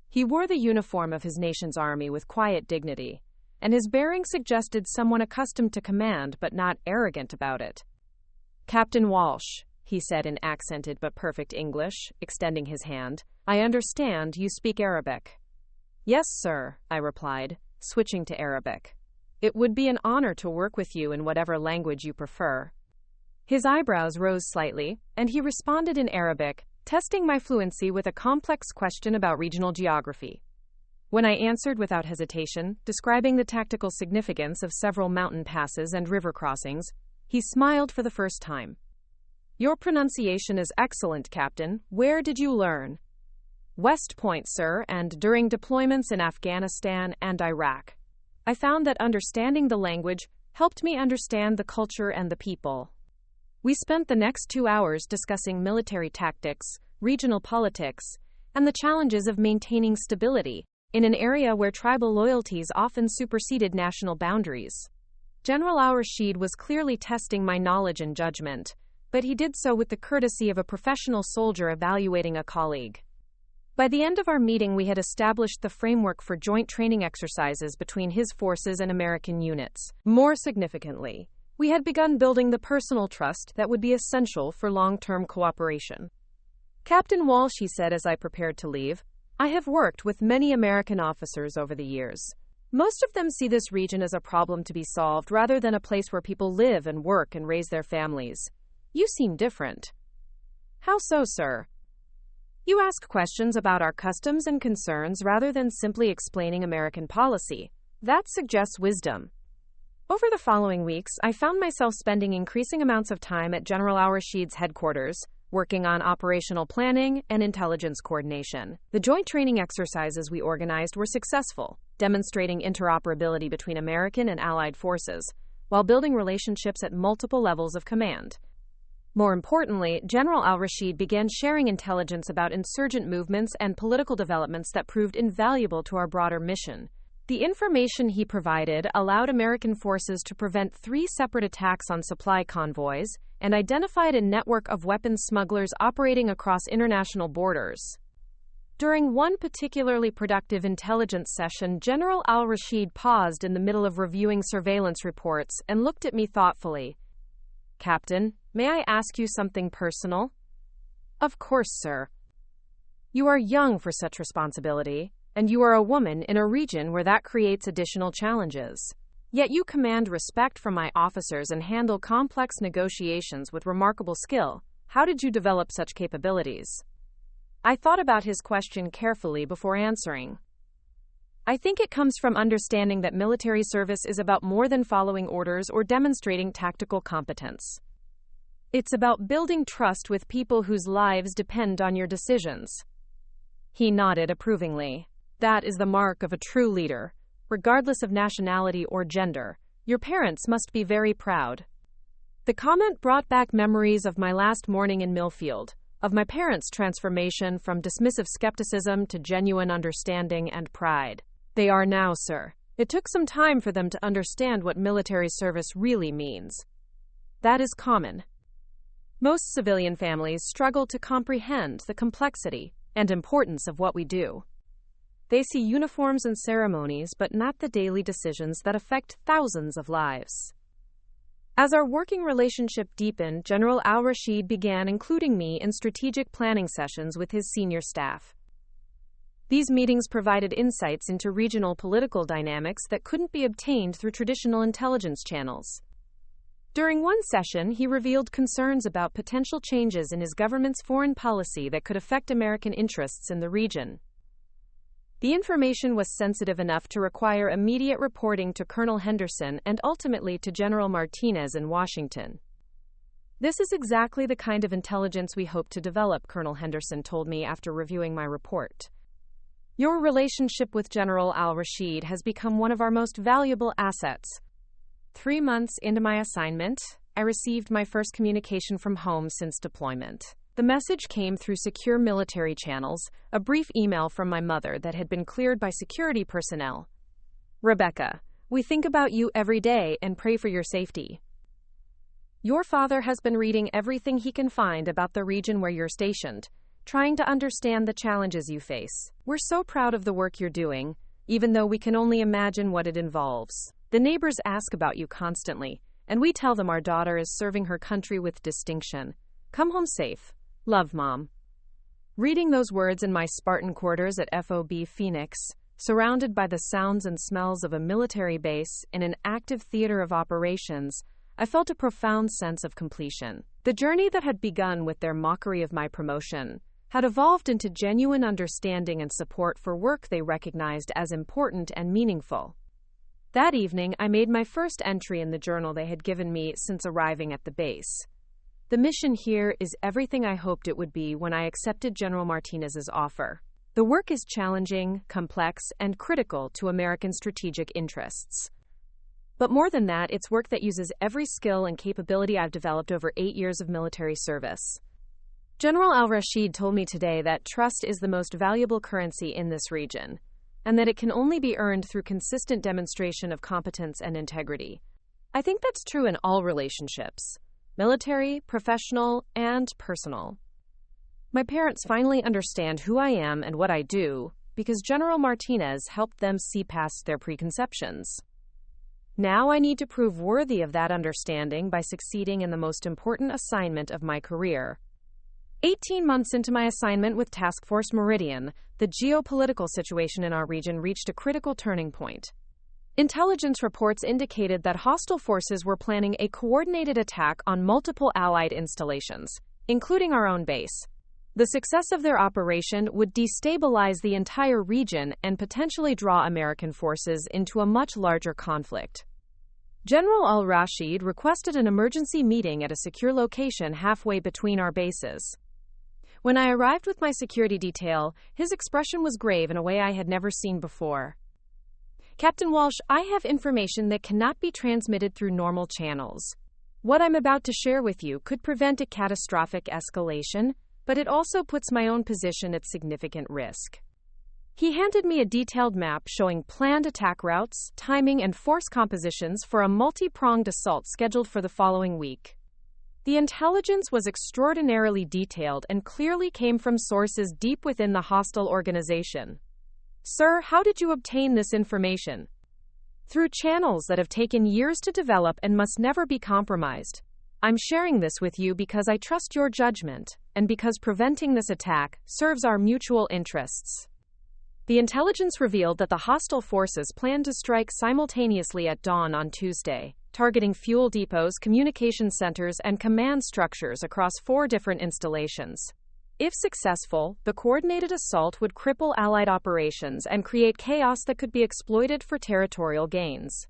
He wore the uniform of his nation's army with quiet dignity, and his bearing suggested someone accustomed to command but not arrogant about it. Captain Walsh, he said in accented but perfect English, extending his hand, I understand you speak Arabic. Yes, sir, I replied, switching to Arabic. It would be an honor to work with you in whatever language you prefer. His eyebrows rose slightly, and he responded in Arabic, testing my fluency with a complex question about regional geography. When I answered without hesitation, describing the tactical significance of several mountain passes and river crossings, he smiled for the first time. Your pronunciation is excellent, Captain. Where did you learn? West Point, sir, and during deployments in Afghanistan and Iraq. I found that understanding the language helped me understand the culture and the people. We spent the next 2 hours discussing military tactics, regional politics, and the challenges of maintaining stability in an area where tribal loyalties often superseded national boundaries. General al-Rashid was clearly testing my knowledge and judgment, but he did so with the courtesy of a professional soldier evaluating a colleague. By the end of our meeting, we had established the framework for joint training exercises between his forces and American units. More significantly, we had begun building the personal trust that would be essential for long-term cooperation. Captain Walsh, he said as I prepared to leave, I have worked with many American officers over the years. Most of them see this region as a problem to be solved rather than a place where people live and work and raise their families. You seem different. How so, sir? You ask questions about our customs and concerns rather than simply explaining American policy. That suggests wisdom. Over the following weeks, I found myself spending increasing amounts of time at General al-Rashid's headquarters, working on operational planning and intelligence coordination. The joint training exercises we organized were successful, demonstrating interoperability between American and Allied forces, while building relationships at multiple levels of command. More importantly, General al-Rashid began sharing intelligence about insurgent movements and political developments that proved invaluable to our broader mission. The information he provided allowed American forces to prevent 3 separate attacks on supply convoys and identified a network of weapons smugglers operating across international borders. During one particularly productive intelligence session, General al-Rashid paused in the middle of reviewing surveillance reports and looked at me thoughtfully. Captain, may I ask you something personal? Of course, sir. You are young for such responsibility, and you are a woman in a region where that creates additional challenges. Yet you command respect from my officers and handle complex negotiations with remarkable skill. How did you develop such capabilities? I thought about his question carefully before answering. I think it comes from understanding that military service is about more than following orders or demonstrating tactical competence. It's about building trust with people whose lives depend on your decisions. He nodded approvingly. That is the mark of a true leader. Regardless of nationality or gender, your parents must be very proud. The comment brought back memories of my last morning in Millfield, of my parents' transformation from dismissive skepticism to genuine understanding and pride. They are now, sir. It took some time for them to understand what military service really means. That is common. Most civilian families struggle to comprehend the complexity and importance of what we do. They see uniforms and ceremonies, but not the daily decisions that affect thousands of lives. As our working relationship deepened, General al-Rashid began including me in strategic planning sessions with his senior staff. These meetings provided insights into regional political dynamics that couldn't be obtained through traditional intelligence channels. During one session, he revealed concerns about potential changes in his government's foreign policy that could affect American interests in the region. The information was sensitive enough to require immediate reporting to Colonel Henderson and ultimately to General Martinez in Washington. "This is exactly the kind of intelligence we hope to develop," Colonel Henderson told me after reviewing my report. "Your relationship with General al-Rashid has become one of our most valuable assets." 3 months into my assignment, I received my first communication from home since deployment. The message came through secure military channels, a brief email from my mother that had been cleared by security personnel. "Rebecca, we think about you every day and pray for your safety. Your father has been reading everything he can find about the region where you're stationed, trying to understand the challenges you face. We're so proud of the work you're doing, even though we can only imagine what it involves. The neighbors ask about you constantly, and we tell them our daughter is serving her country with distinction. Come home safe. Love, Mom." Reading those words in my Spartan quarters at FOB Phoenix, surrounded by the sounds and smells of a military base in an active theater of operations, I felt a profound sense of completion. The journey that had begun with their mockery of my promotion had evolved into genuine understanding and support for work they recognized as important and meaningful. That evening, I made my first entry in the journal they had given me since arriving at the base. "The mission here is everything I hoped it would be when I accepted General Martinez's offer. The work is challenging, complex, and critical to American strategic interests. But more than that, it's work that uses every skill and capability I've developed over 8 years of military service." General al-Rashid told me today that trust is the most valuable currency in this region, and that it can only be earned through consistent demonstration of competence and integrity. I think that's true in all relationships. Military, professional, and personal. My parents finally understand who I am and what I do because General Martinez helped them see past their preconceptions. Now I need to prove worthy of that understanding by succeeding in the most important assignment of my career. 18 months into my assignment with Task Force Meridian, the geopolitical situation in our region reached a critical turning point. Intelligence reports indicated that hostile forces were planning a coordinated attack on multiple Allied installations, including our own base. The success of their operation would destabilize the entire region and potentially draw American forces into a much larger conflict. General al-Rashid requested an emergency meeting at a secure location halfway between our bases. When I arrived with my security detail, his expression was grave in a way I had never seen before. "Captain Walsh, I have information that cannot be transmitted through normal channels. What I'm about to share with you could prevent a catastrophic escalation, but it also puts my own position at significant risk." He handed me a detailed map showing planned attack routes, timing, and force compositions for a multi-pronged assault scheduled for the following week. The intelligence was extraordinarily detailed and clearly came from sources deep within the hostile organization. "Sir, how did you obtain this information?" "Through channels that have taken years to develop and must never be compromised. I'm sharing this with you because I trust your judgment, and because preventing this attack serves our mutual interests." The intelligence revealed that the hostile forces planned to strike simultaneously at dawn on Tuesday, targeting fuel depots, communication centers, and command structures across 4 different installations. If successful, the coordinated assault would cripple Allied operations and create chaos that could be exploited for territorial gains.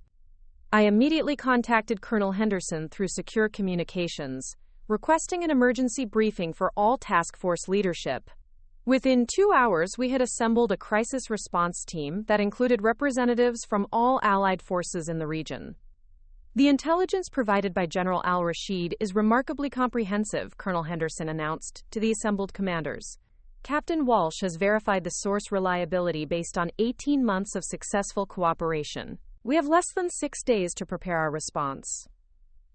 I immediately contacted Colonel Henderson through secure communications, requesting an emergency briefing for all task force leadership. Within 2 hours, we had assembled a crisis response team that included representatives from all Allied forces in the region. "The intelligence provided by General al-Rashid is remarkably comprehensive," Colonel Henderson announced to the assembled commanders. Captain Walsh has verified the source reliability based on 18 months of successful cooperation. We have less than 6 days to prepare our response.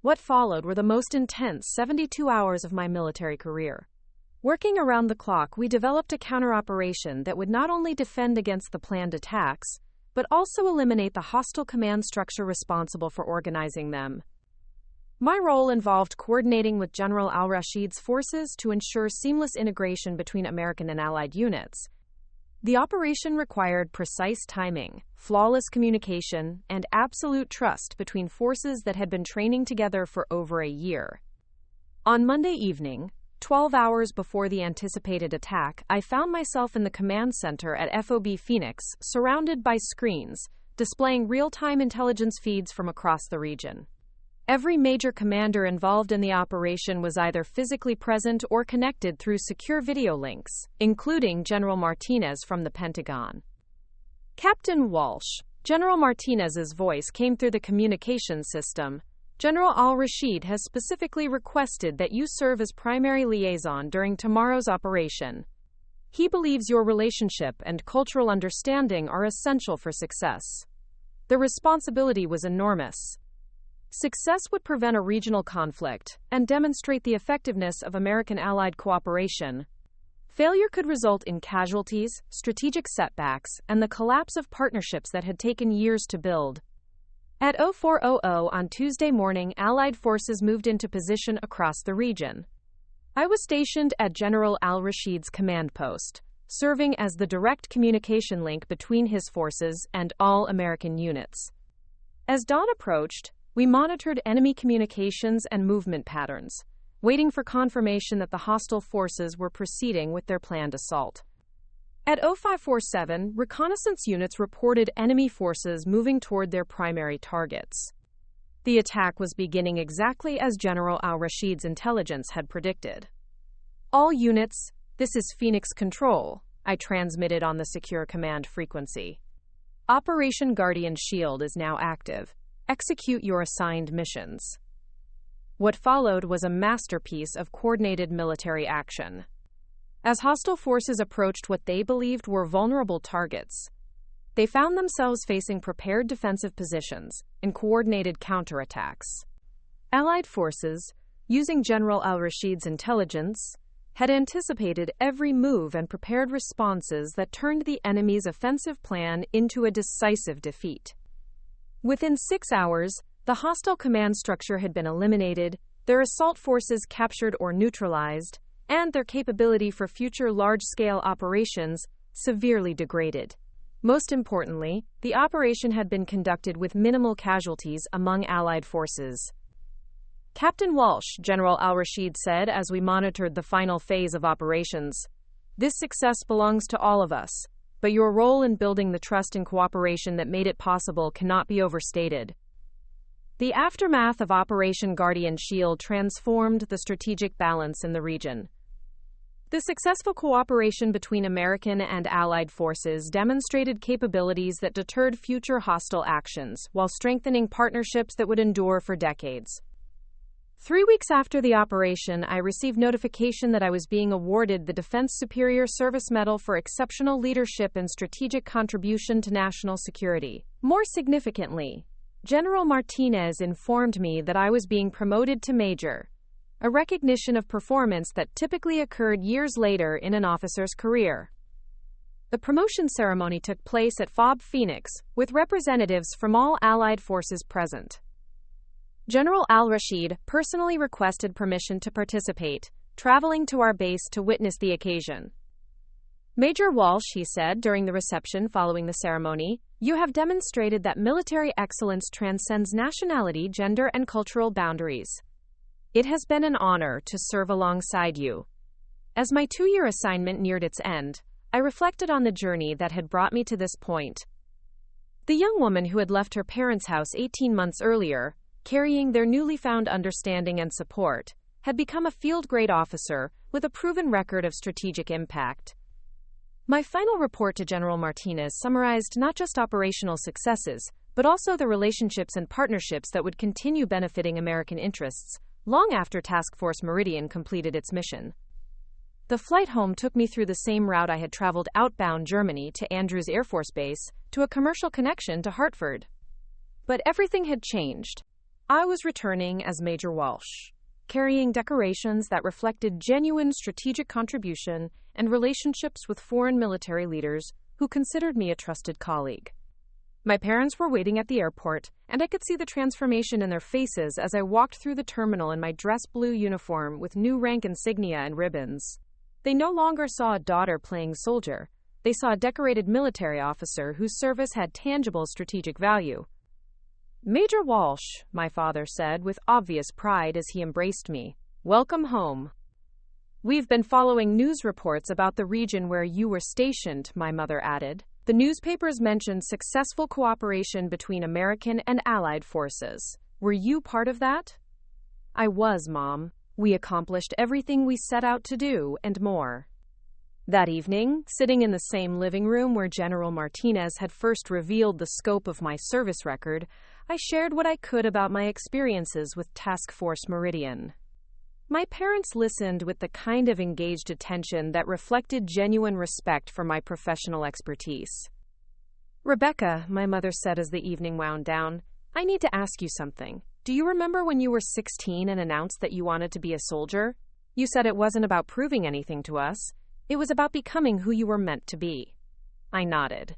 What followed were the most intense 72 hours of my military career. Working around the clock, we developed a counter-operation that would not only defend against the planned attacks, but also eliminate the hostile command structure responsible for organizing them. My role involved coordinating with General al-Rashid's forces to ensure seamless integration between American and Allied units. The operation required precise timing, flawless communication, and absolute trust between forces that had been training together for over a year. On Monday evening, 12 hours before the anticipated attack, I found myself in the command center at FOB Phoenix, surrounded by screens, displaying real-time intelligence feeds from across the region. Every major commander involved in the operation was either physically present or connected through secure video links, including General Martinez from the Pentagon. Captain Walsh. General Martinez's voice came through the communication system. General al-Rashid has specifically requested that you serve as primary liaison during tomorrow's operation. He believes your relationship and cultural understanding are essential for success. The responsibility was enormous. Success would prevent a regional conflict and demonstrate the effectiveness of American-Allied cooperation. Failure could result in casualties, strategic setbacks, and the collapse of partnerships that had taken years to build. At 0400 on Tuesday morning, Allied forces moved into position across the region. I was stationed at General al-Rashid's command post, serving as the direct communication link between his forces and all American units. As dawn approached, we monitored enemy communications and movement patterns, waiting for confirmation that the hostile forces were proceeding with their planned assault. At 0547, reconnaissance units reported enemy forces moving toward their primary targets. The attack was beginning exactly as General al-Rashid's intelligence had predicted. All units, this is Phoenix Control, I transmitted on the secure command frequency. Operation Guardian Shield is now active. Execute your assigned missions. What followed was a masterpiece of coordinated military action. As hostile forces approached what they believed were vulnerable targets, they found themselves facing prepared defensive positions and coordinated counterattacks. Allied forces, using General al-Rashid's intelligence, had anticipated every move and prepared responses that turned the enemy's offensive plan into a decisive defeat. Within 6 hours, the hostile command structure had been eliminated, their assault forces captured or neutralized, and their capability for future large-scale operations severely degraded. Most importantly, the operation had been conducted with minimal casualties among Allied forces. Captain Walsh, General al-Rashid said as we monitored the final phase of operations, "This success belongs to all of us. But your role in building the trust and cooperation that made it possible cannot be overstated." The aftermath of Operation Guardian Shield transformed the strategic balance in the region. The successful cooperation between American and Allied forces demonstrated capabilities that deterred future hostile actions, while strengthening partnerships that would endure for decades. 3 weeks after the operation, I received notification that I was being awarded the Defense Superior Service Medal for exceptional leadership and strategic contribution to national security. More significantly, General Martinez informed me that I was being promoted to Major, a recognition of performance that typically occurred years later in an officer's career. The promotion ceremony took place at FOB Phoenix, with representatives from all Allied forces present. General al-Rashid personally requested permission to participate, traveling to our base to witness the occasion. "Major Walsh," he said during the reception following the ceremony, "you have demonstrated that military excellence transcends nationality, gender, and cultural boundaries. It has been an honor to serve alongside you." As my 2-year assignment neared its end, I reflected on the journey that had brought me to this point. The young woman who had left her parents' house 18 months earlier, carrying their newly found understanding and support, had become a field-grade officer with a proven record of strategic impact. My final report to General Martinez summarized not just operational successes, but also the relationships and partnerships that would continue benefiting American interests long after Task Force Meridian completed its mission. The flight home took me through the same route I had traveled outbound Germany to Andrews Air Force Base, to a commercial connection to Hartford. But everything had changed. I was returning as Major Walsh, carrying decorations that reflected genuine strategic contribution and relationships with foreign military leaders who considered me a trusted colleague. My parents were waiting at the airport, and I could see the transformation in their faces as I walked through the terminal in my dress blue uniform with new rank insignia and ribbons. They no longer saw a daughter playing soldier. They saw a decorated military officer whose service had tangible strategic value. "Major Walsh," my father said with obvious pride as he embraced me. "Welcome home." "We've been following news reports about the region where you were stationed," my mother added. "The newspapers mentioned successful cooperation between American and Allied forces. Were you part of that?" "I was, Mom. We accomplished everything we set out to do, and more." That evening, sitting in the same living room where General Martinez had first revealed the scope of my service record, I shared what I could about my experiences with Task Force Meridian. My parents listened with the kind of engaged attention that reflected genuine respect for my professional expertise. "Rebecca," my mother said as the evening wound down, "I need to ask you something. Do you remember when you were 16 and announced that you wanted to be a soldier? You said it wasn't about proving anything to us. It was about becoming who you were meant to be." I nodded.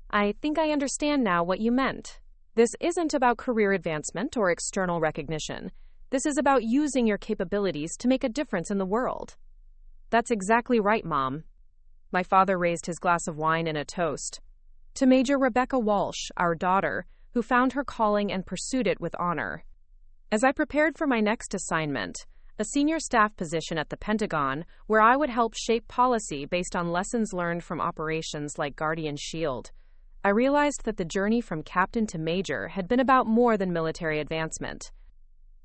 "I think I understand now what you meant. This isn't about career advancement or external recognition. This is about using your capabilities to make a difference in the world." "That's exactly right, Mom." My father raised his glass of wine in a toast. "To Major Rebecca Walsh, our daughter, who found her calling and pursued it with honor." As I prepared for my next assignment, a senior staff position at the Pentagon, where I would help shape policy based on lessons learned from operations like Guardian Shield, I realized that the journey from captain to major had been about more than military advancement.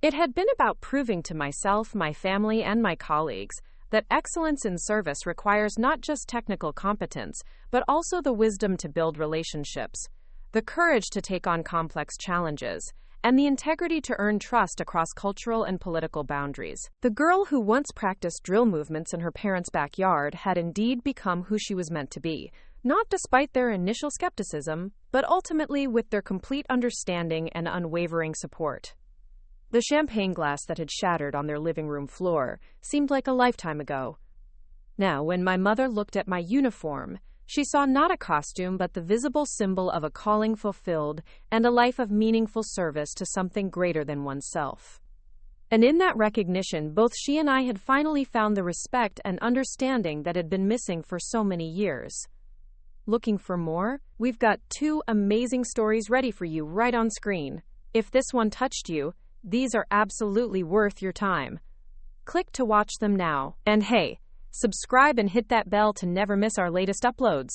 It had been about proving to myself, my family, and my colleagues that excellence in service requires not just technical competence, but also the wisdom to build relationships, the courage to take on complex challenges, and the integrity to earn trust across cultural and political boundaries. The girl who once practiced drill movements in her parents' backyard had indeed become who she was meant to be, not despite their initial skepticism, but ultimately with their complete understanding and unwavering support. The champagne glass that had shattered on their living room floor seemed like a lifetime ago. Now, when my mother looked at my uniform, she saw not a costume but the visible symbol of a calling fulfilled and a life of meaningful service to something greater than oneself. And in that recognition, both she and I had finally found the respect and understanding that had been missing for so many years. Looking for more? We've got 2 amazing stories ready for you right on screen. If this one touched you, these are absolutely worth your time. Click to watch them now. And hey, subscribe and hit that bell to never miss our latest uploads.